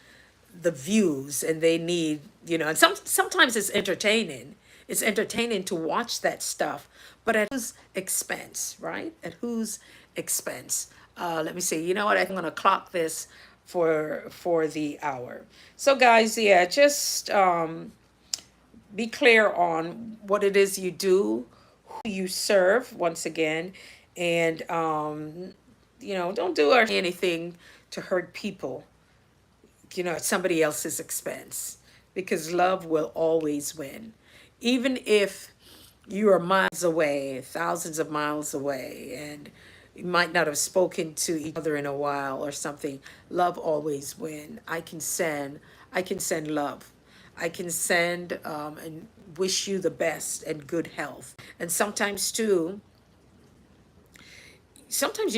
the views, and they need, and sometimes it's entertaining. It's entertaining to watch that stuff, but at whose expense, right? At whose expense? Let me see. You know what? I'm gonna clock this for the hour. So guys, yeah, just be clear on what it is you do, who you serve, once again, and don't do or anything to hurt people, at somebody else's expense, because love will always win. Even if you are miles away, thousands of miles away, and you might not have spoken to each other in a while or something, love always win. I can send love. I can send and wish you the best and good health. And sometimes you're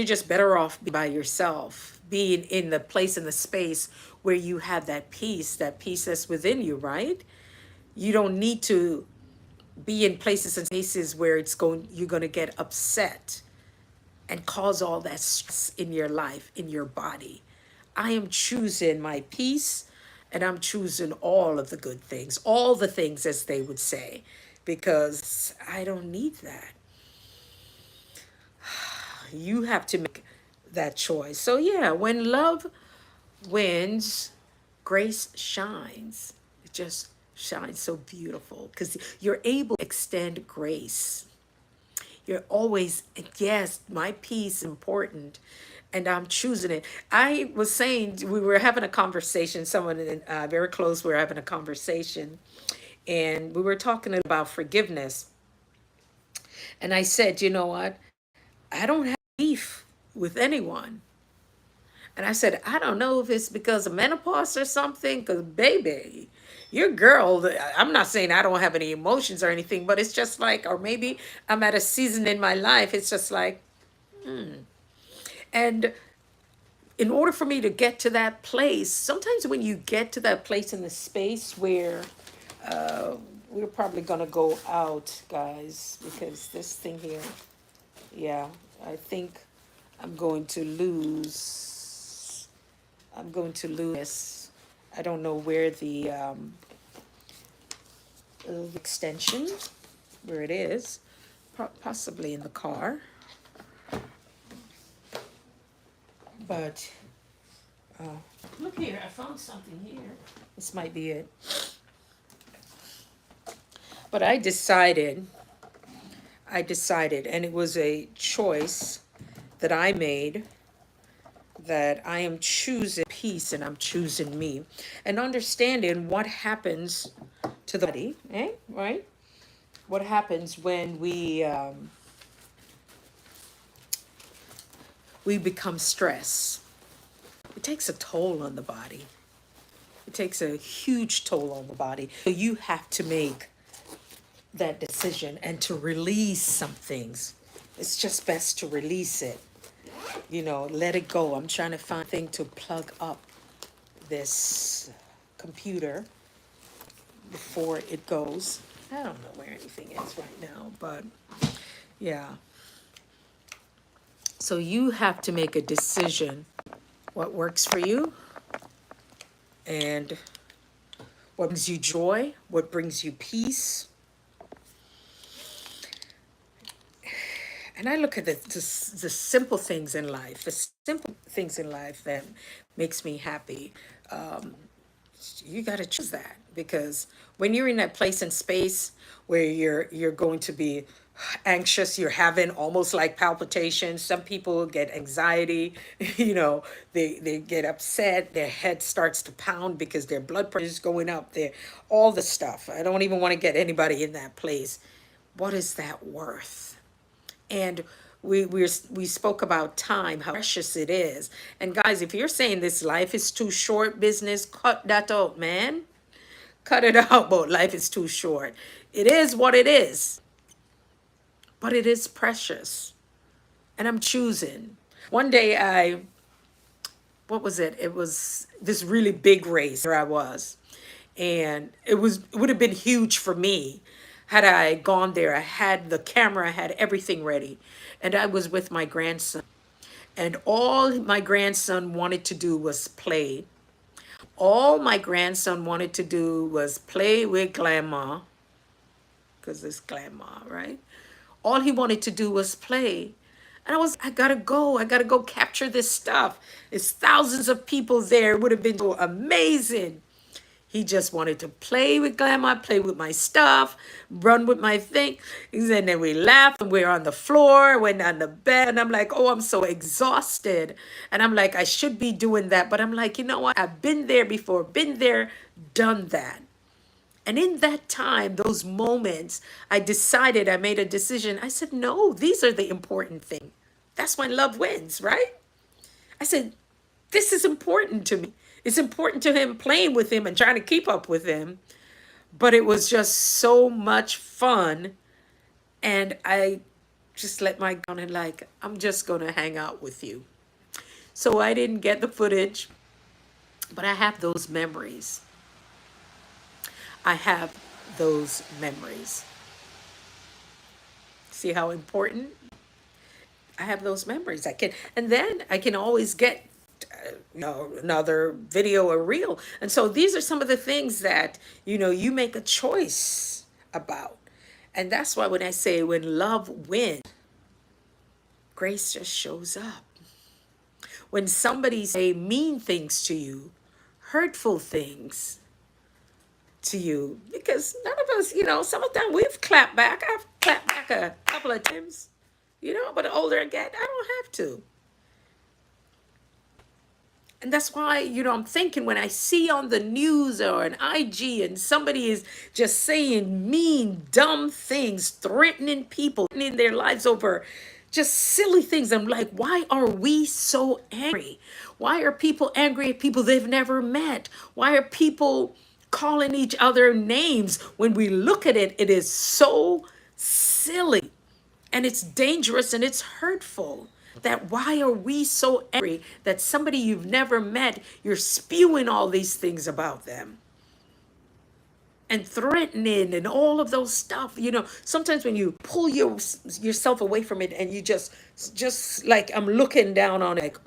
just better off by yourself, being in the place, in the space where you have that peace that's within you, right? You don't need to be in places and spaces where you're going to get upset and cause all that stress in your life, in your body. I am choosing my peace, and I'm choosing all of the good things, all the things, as they would say, because I don't need that. You have to make that choice. So, yeah, when love wins, grace shines. It just shines so beautiful because you're able to extend grace. You're always, yes, my peace is important, and I'm choosing it. I was saying, we were having a conversation, someone very close, we were having a conversation, and we were talking about forgiveness. And I said, you know what? I don't have beef with anyone. And I said, I don't know if it's because of menopause or something, because baby, your girl, I'm not saying I don't have any emotions or anything, but it's just like, or maybe I'm at a season in my life, it's just like, and in order for me to get to that place, sometimes when you get to that place in the space where we're probably going to go out, guys, because this thing here, yeah, I think I'm going to lose. I'm going to lose this. I don't know where the extension, where it is, possibly in the car. But look here, I found something here. This might be it. But I decided, and it was a choice that I made, that I am choosing peace and I'm choosing me. And understanding what happens to the body, right? What happens when we become stressed? It takes a toll on the body. It takes a huge toll on the body. So you have to make that decision and to release some things. It's just best to release it. Let it go. I'm trying to find a thing to plug up this computer before it goes. I don't know where anything is right now, but yeah. So you have to make a decision what works for you and what brings you joy, what brings you peace. And I look at the simple things in life, the simple things in life that makes me happy. You got to choose that, because when you're in that place and space where you're going to be anxious, you're having almost like palpitations. Some people get anxiety, they get upset, their head starts to pound because their blood pressure is going up, there, all the stuff. I don't even want to get anybody in that place. What is that worth? And we spoke about time, how precious it is. And guys, if you're saying this life is too short, business, cut that out, man. Cut it out, but life is too short. It is what it is, but it is precious. And I'm choosing. One day what was it? It was this really big race where I was. And it would have been huge for me had I gone there. I had the camera, I had everything ready. And I was with my grandson. And all my grandson wanted to do was play. All my grandson wanted to do was play with grandma, because it's grandma, right? All he wanted to do was play. And I gotta go capture this stuff. There's thousands of people there. It would have been so amazing. He just wanted to play with grandma, play with my stuff, run with my thing. And then we laughed and we're on the floor, went on the bed, and I'm like, oh, I'm so exhausted. And I'm like, I should be doing that. But I'm like, you know what? I've been there before, been there, done that. And in that time, those moments, I made a decision. I said, no, these are the important thing. That's when love wins, right? I said, this is important to me. It's important to him, playing with him and trying to keep up with him. But it was just so much fun. And I just let my gun and like, I'm just going to hang out with you. So I didn't get the footage, but I have those memories. I have those memories. See how important? I have those memories. And then I can always get another video or reel. And so these are some of the things that, you make a choice about. And that's why when I say when love wins, grace just shows up. When somebody say mean things to you, hurtful things to you, because none of us, some of them we've clapped back. I've clapped back a couple of times, but the older I get, I don't have to. And that's why, I'm thinking when I see on the news or an IG and somebody is just saying mean, dumb things, threatening people, threatening their lives over just silly things. I'm like, why are we so angry? Why are people angry at people they've never met? Why are people calling each other names? When we look at it, it is so silly and it's dangerous and it's hurtful. That why are we so angry that somebody you've never met, you're spewing all these things about them and threatening and all of those stuff. Sometimes when you pull yourself away from it and you just like, I'm looking down on it, like,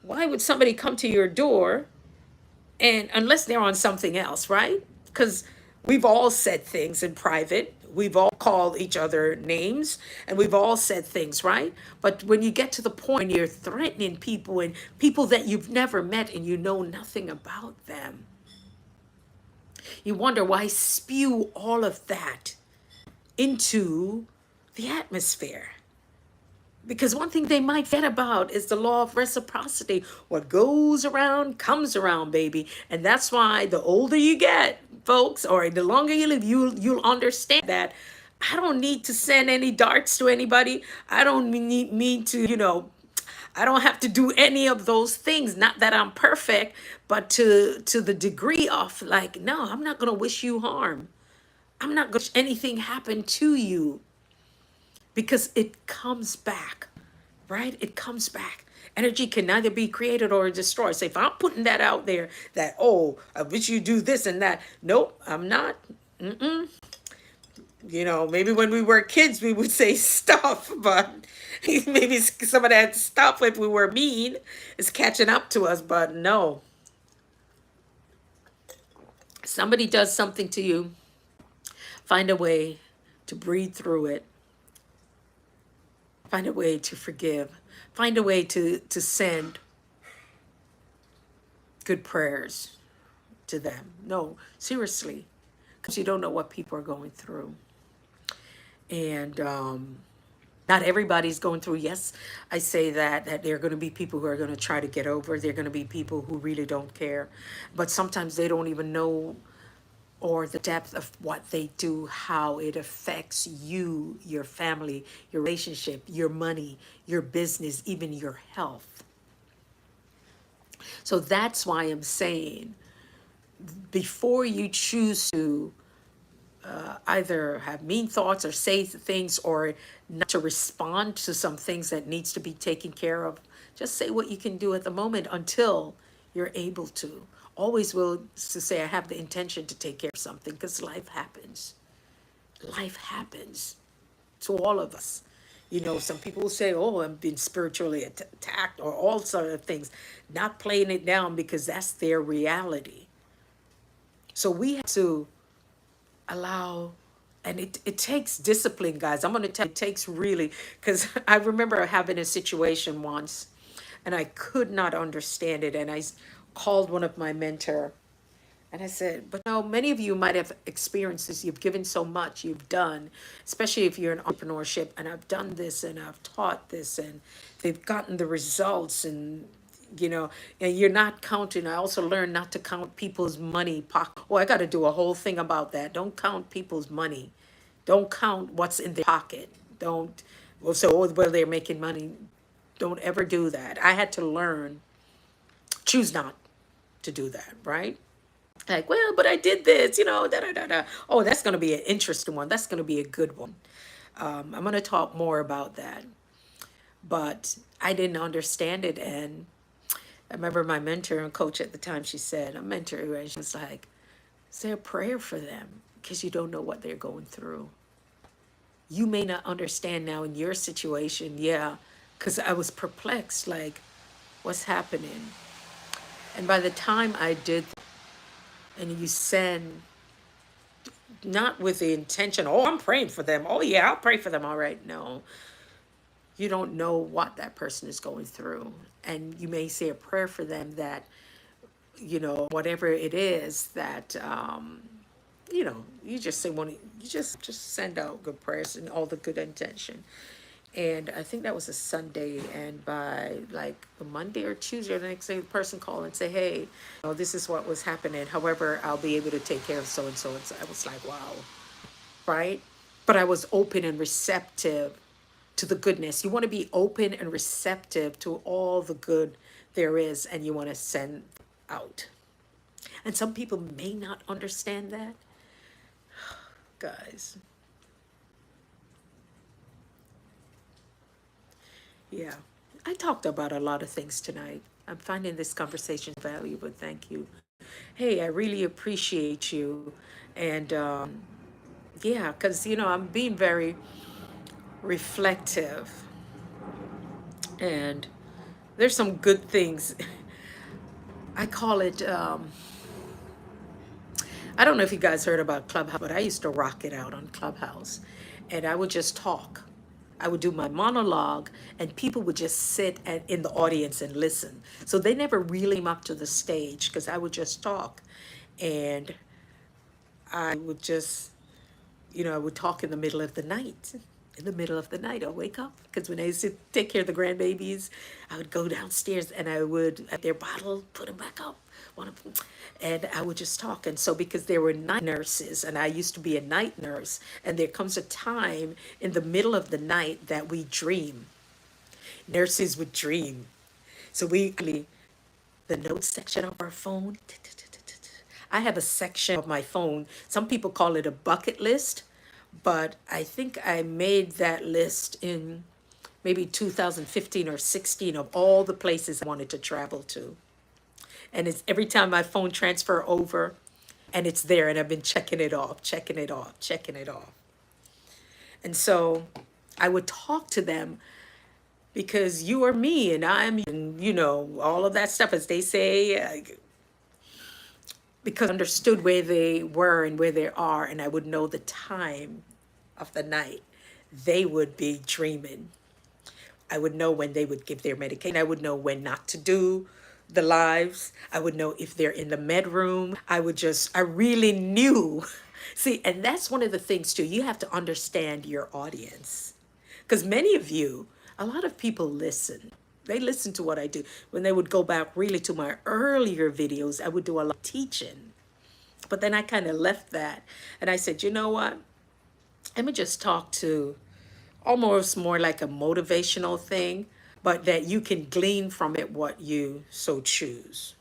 why would somebody come to your door? And unless they're on something else, right? Because we've all said things in private. We've all called each other names and we've all said things, right? But when you get to the point you're threatening people and people that you've never met and you know nothing about them, you wonder why spew all of that into the atmosphere. Because one thing they might forget about is the law of reciprocity. What goes around comes around, baby. And that's why the older you get, folks, or the longer you live, you'll understand that I don't need to send any darts to anybody. I don't need to, I don't have to do any of those things. Not that I'm perfect, but to the degree of like, no, I'm not going to wish you harm. I'm not going to anything happen to you, because it comes back. Right? It comes back. Energy can neither be created or destroyed. So if I'm putting that out there that, oh, I wish you do this and that. Nope, I'm not. Maybe when we were kids, we would say stuff, but maybe some of that stuff, if we were mean, is catching up to us. But no, somebody does something to you, find a way to breathe through it, find a way to forgive, find a way to send good prayers to them. No, seriously, because you don't know what people are going through. And not everybody's going through. Yes, I say that there are going to be people who are going to try to get over. There are going to be people who really don't care. But sometimes they don't even know, or the depth of what they do, how it affects you, your family, your relationship, your money, your business, even your health. So that's why I'm saying, before you choose to either have mean thoughts or say things, or not to respond to some things that needs to be taken care of, just say what you can do at the moment until you're able to. Always will to say, I have the intention to take care of something, because life happens. Life happens to all of us. Some people will say, oh, I'm being spiritually attacked, or all sort of things, not playing it down, because that's their reality. So we have to allow, and it takes discipline, guys. I'm going to tell you, it takes really, because I remember having a situation once, and I could not understand it, and I called one of my mentor, and I said, but no, many of you might have experienced this. You've given so much, you've done, especially if you're in entrepreneurship, and I've done this, and I've taught this, and they've gotten the results, and you're not counting. I also learned not to count people's money pocket. Oh, I got to do a whole thing about that. Don't count people's money. Don't count what's in their pocket. Don't, well, so, well, they're making money. Don't ever do that. I had to learn, choose not to do that, right? Like, well, but I did this, da da da da. Oh, that's going to be an interesting one. That's going to be a good one. I'm going to talk more about that. But I didn't understand it. And I remember my mentor and coach at the time, she said, a mentor, and she was like, say a prayer for them, because you don't know what they're going through. You may not understand now in your situation, yeah, because I was perplexed, like, what's happening? And by the time I did, and you send, not with the intention, oh, I'm praying for them. Oh, yeah, I'll pray for them. All right. No, you don't know what that person is going through. And you may say a prayer for them that, whatever it is that, you just say you just send out good prayers and all the good intention. And I think that was a Sunday, and by like a Monday or Tuesday, the next day, the person called and say, hey, this is what was happening. However, I'll be able to take care of so and so. And so I was like, wow, right? But I was open and receptive to the goodness. You want to be open and receptive to all the good there is, and you want to send out. And some people may not understand that. Guys, yeah. I talked about a lot of things tonight. I'm finding this conversation valuable. Thank you. Hey, I really appreciate you. And yeah, because, I'm being very reflective. And there's some good things. I call it, I don't know if you guys heard about Clubhouse, but I used to rock it out on Clubhouse. And I would just talk. I would do my monologue, and people would just sit in the audience and listen. So they never really came up to the stage, because I would just talk. And I would just, I would talk in the middle of the night. In the middle of the night, I'll wake up. Because when I used to take care of the grandbabies, I would go downstairs and I would, at their bottle, put them back up. And I would just talk. And so, because there were night nurses, and I used to be a night nurse, and there comes a time in the middle of the night that we dream. Nurses would dream. So the notes section of our phone, I have a section of my phone. Some people call it a bucket list, but I think I made that list in maybe 2015 or 16 of all the places I wanted to travel to. And it's every time my phone transfer over and it's there and I've been checking it off, checking it off, checking it off. And so I would talk to them because you are me and I'm, and, you know, all of that stuff, as they say, because I understood where they were and where they are, and I would know the time of the night. They would be dreaming. I would know when they would give their medication. I would know when not to do the lives. I would know if they're in the med room. I really knew. See, and that's one of the things too. You have to understand your audience. Because many of you, a lot of people listen. They listen to what I do. When they would go back really to my earlier videos, I would do a lot of teaching. But then I kind of left that. And I said, you know what? Let me just talk to almost more like a motivational thing, but that you can glean from it what you so choose.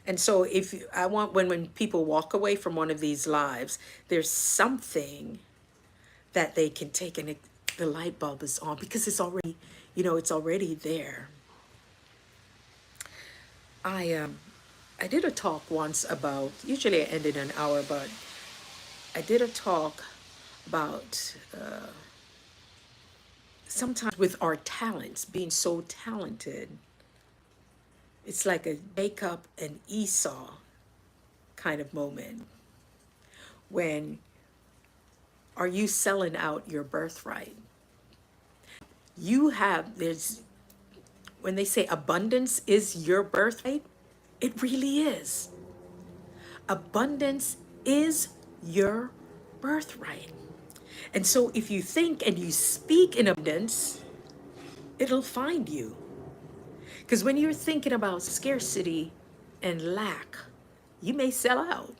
And so I want when people walk away from one of these lives, there's something that they can take and the light bulb is on because it's already, it's already there. I did a talk once about, usually I ended an hour, but I did a talk about sometimes with our talents, being so talented, it's like a Jacob and Esau kind of moment. When are you selling out your birthright? When they say abundance is your birthright, it really is. Abundance is your birthright. And so if you think and you speak in abundance, it'll find you. Because when you're thinking about scarcity and lack, you may sell out.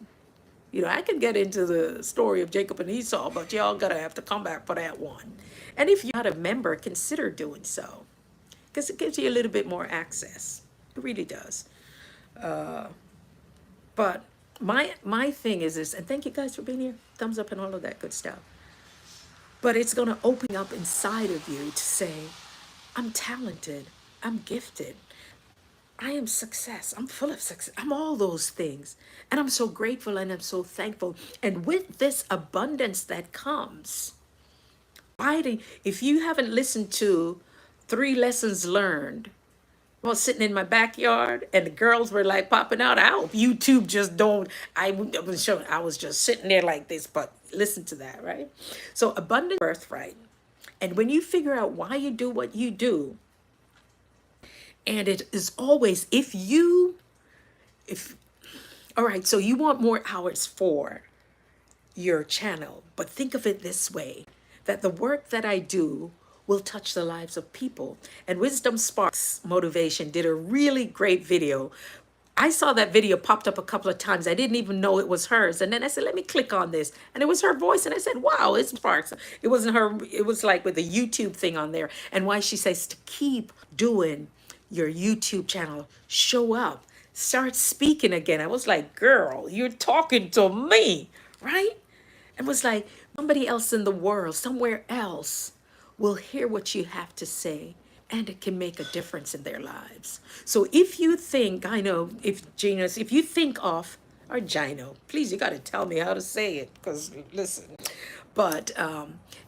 I can get into the story of Jacob and Esau, but y'all gotta have to come back for that one. And if you're not a member, consider doing so. Because it gives you a little bit more access. It really does. But my thing is this, and thank you guys for being here. Thumbs up and all of that good stuff. But it's gonna open up inside of you to say, I'm talented, I'm gifted, I am success, I'm full of success, I'm all those things. And I'm so grateful and I'm so thankful. And with this abundance that comes, if you haven't listened to 3 lessons learned, I was sitting in my backyard and the girls were like popping out. I hope YouTube just don't, I was just sitting there like this, but listen to that, right? So abundant birthright. And when you figure out why you do what you do, and it is always, all right, so you want more hours for your channel, but think of it this way, that the work that I do will touch the lives of people. And Wisdom Sparks Motivation did a really great video. I saw that video popped up a couple of times. I didn't even know it was hers. And then I said, let me click on this. And it was her voice. And I said, wow, it's Sparks. It wasn't her. It was like with the YouTube thing on there. And why she says to keep doing your YouTube channel, show up, start speaking again. I was like, girl, you're talking to me, right? It was like somebody else in the world, somewhere else, will hear what you have to say, and it can make a difference in their lives. So if you think, if you think of, or Gino, please, you got to tell me how to say it, because listen, but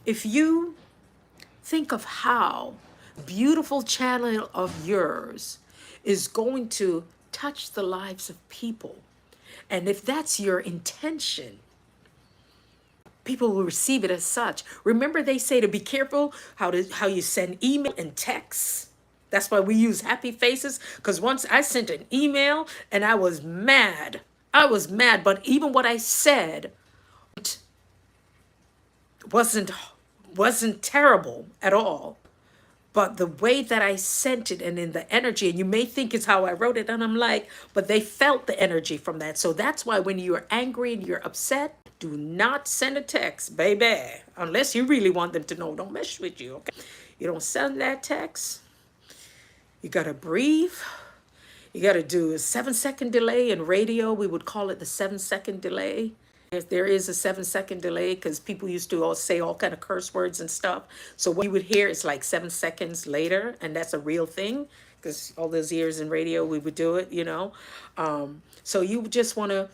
if you think of how beautiful channel of yours is going to touch the lives of people, and if that's your intention, people will receive it as such. Remember, they say to be careful how you send email and texts. That's why we use happy faces. Because once I sent an email and I was mad. But even what I said wasn't terrible at all. But the way that I sent it and in the energy, and you may think it's how I wrote it, and I'm like, but they felt the energy from that. So that's why when you're angry and you're upset, do not send a text, baby, unless you really want them to know, don't mess with you, okay? You don't send that text. You gotta breathe. You gotta do a 7-second delay in radio. We would call it the 7-second delay. There is a 7 second delay because people used to all say all kind of curse words and stuff. So what you would hear is like 7 seconds later, and that's a real thing because all those years in radio we would do it. So you just want to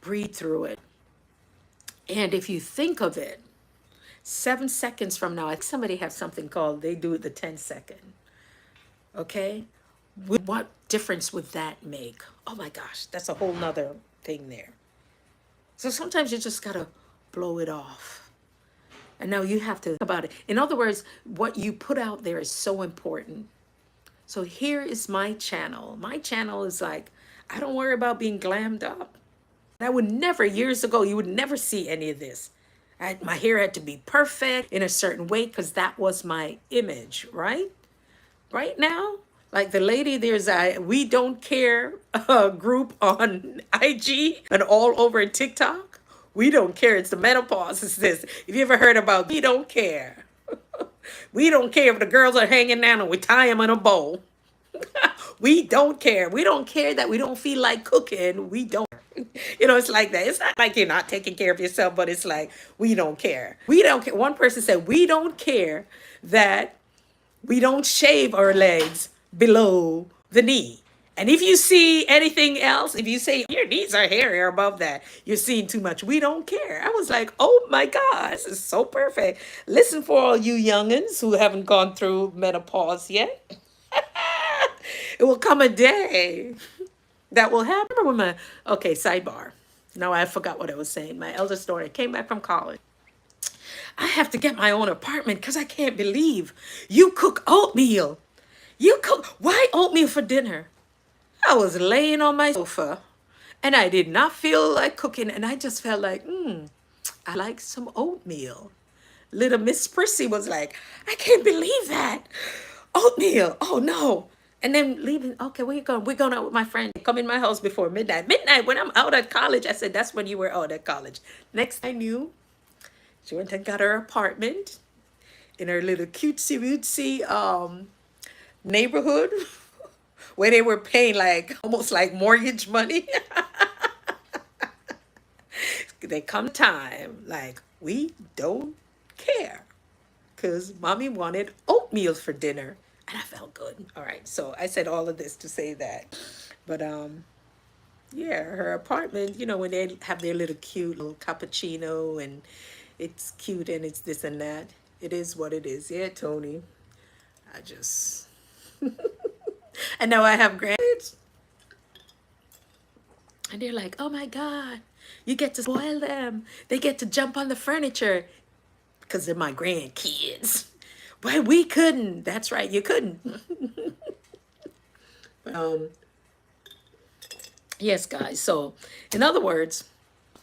breathe through it. And if you think of it, 7 seconds from now, I think somebody has something called, they do it the 10 second. Okay? What difference would that make? Oh my gosh, that's a whole nother thing there. So sometimes you just gotta blow it off. And now you have to think about it. In other words, what you put out there is so important. So here is my channel. My channel is like, I don't worry about being glammed up. I would never, years ago, you would never see any of this. My hair had to be perfect in a certain way because that was my image, right? Right now, like the lady, there's a We Don't Care group on IG and all over TikTok. We don't care. It's the menopause. It's this. If you ever heard about We Don't Care. We don't care if the girls are hanging down and we tie them in a bowl. We don't care. We don't care that we don't feel like cooking. We don't. It's like that. It's not like you're not taking care of yourself, but it's like, we don't care. We don't care. One person said, we don't care that we don't shave our legs below the knee. And if you see anything else, if you say your knees are hairier above that, you're seeing too much. We don't care. I was like, oh my God, this is so perfect. Listen for all you youngins who haven't gone through menopause yet. It will come a day that will happen. I remember okay, sidebar. No, I forgot what I was saying. My eldest daughter came back from college. I have to get my own apartment because I can't believe you cook oatmeal. You cook, why oatmeal for dinner? I was laying on my sofa and I did not feel like cooking. And I just felt like, I like some oatmeal. Little Miss Prissy was like, I can't believe that. Oatmeal. Oh no. And then leaving, okay, where you going? We're going out with my friend. Come in my house before midnight. Midnight, when I'm out at college, I said, that's when you were out at college. Next I knew, she went and got her apartment in her little cutesy-wootsy neighborhood where they were paying like almost like mortgage money. They come time like, we don't care because mommy wanted oatmeal for dinner. And I felt good. All right. So I said all of this to say that. But yeah, her apartment, when they have their little cute little cappuccino and it's cute and it's this and that. It is what it is. Yeah, Tony. I just and now I have grandkids. And they're like, oh my God, you get to spoil them. They get to jump on the furniture because they're my grandkids. Why we couldn't? That's right, you couldn't. Yes, guys. So, in other words,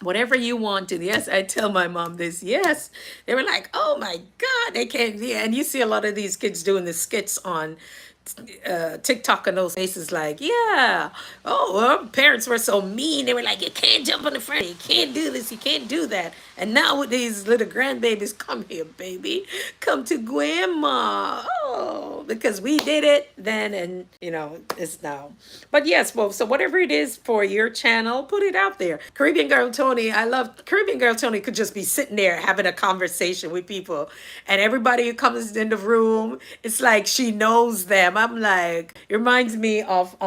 whatever you want to, yes, I tell my mom this, yes. They were like, oh my God, they can't, yeah. And you see a lot of these kids doing the skits on TikTok and those faces like, yeah, oh, well, parents were so mean. They were like, you can't jump on the front, you can't do this, you can't do that. And now with these little grandbabies, come here, baby, come to grandma. Oh, because we did it then, and it's now. But yes, well, so whatever it is for your channel, put it out there. Caribbean Girl Tony, I love Caribbean Girl Tony could just be sitting there having a conversation with people, and everybody who comes in the room, it's like she knows them. I'm like, it reminds me of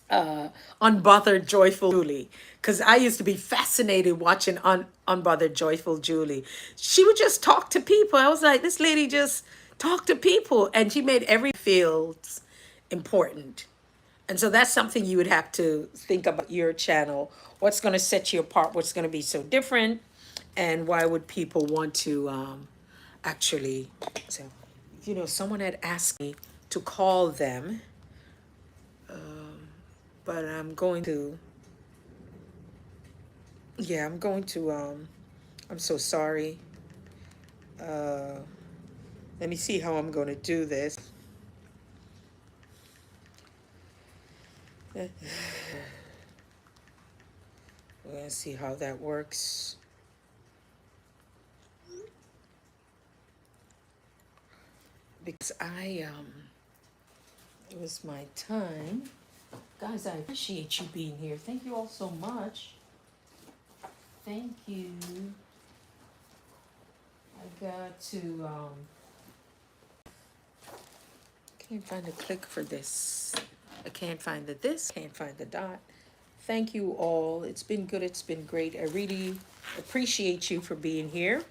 Unbothered Joyful Julie, because I used to be fascinated watching Unbothered Joyful Julie. She would just talk to people. I was like, this lady just talked to people, and she made every field important. And so that's something you would have to think about your channel. What's going to set you apart? What's going to be so different? And why would people want to actually? So, someone had asked me to call them, but I'm going to. Yeah, I'm going to. I'm so sorry. Let me see how I'm going to do this. We're going to see how that works. Because it was my time. Guys, I appreciate you being here. Thank you all so much. Thank you. I got to, can't find a click for this. I can't find the this, can't find the dot. Thank you all. It's been good. It's been great. I really appreciate you for being here.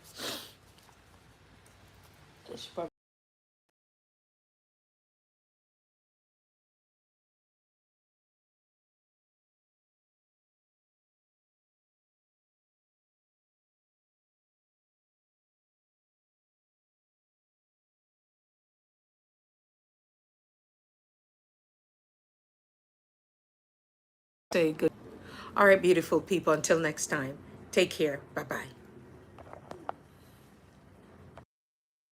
I should probably say good. All right, beautiful people. Until next time, take care. Bye bye.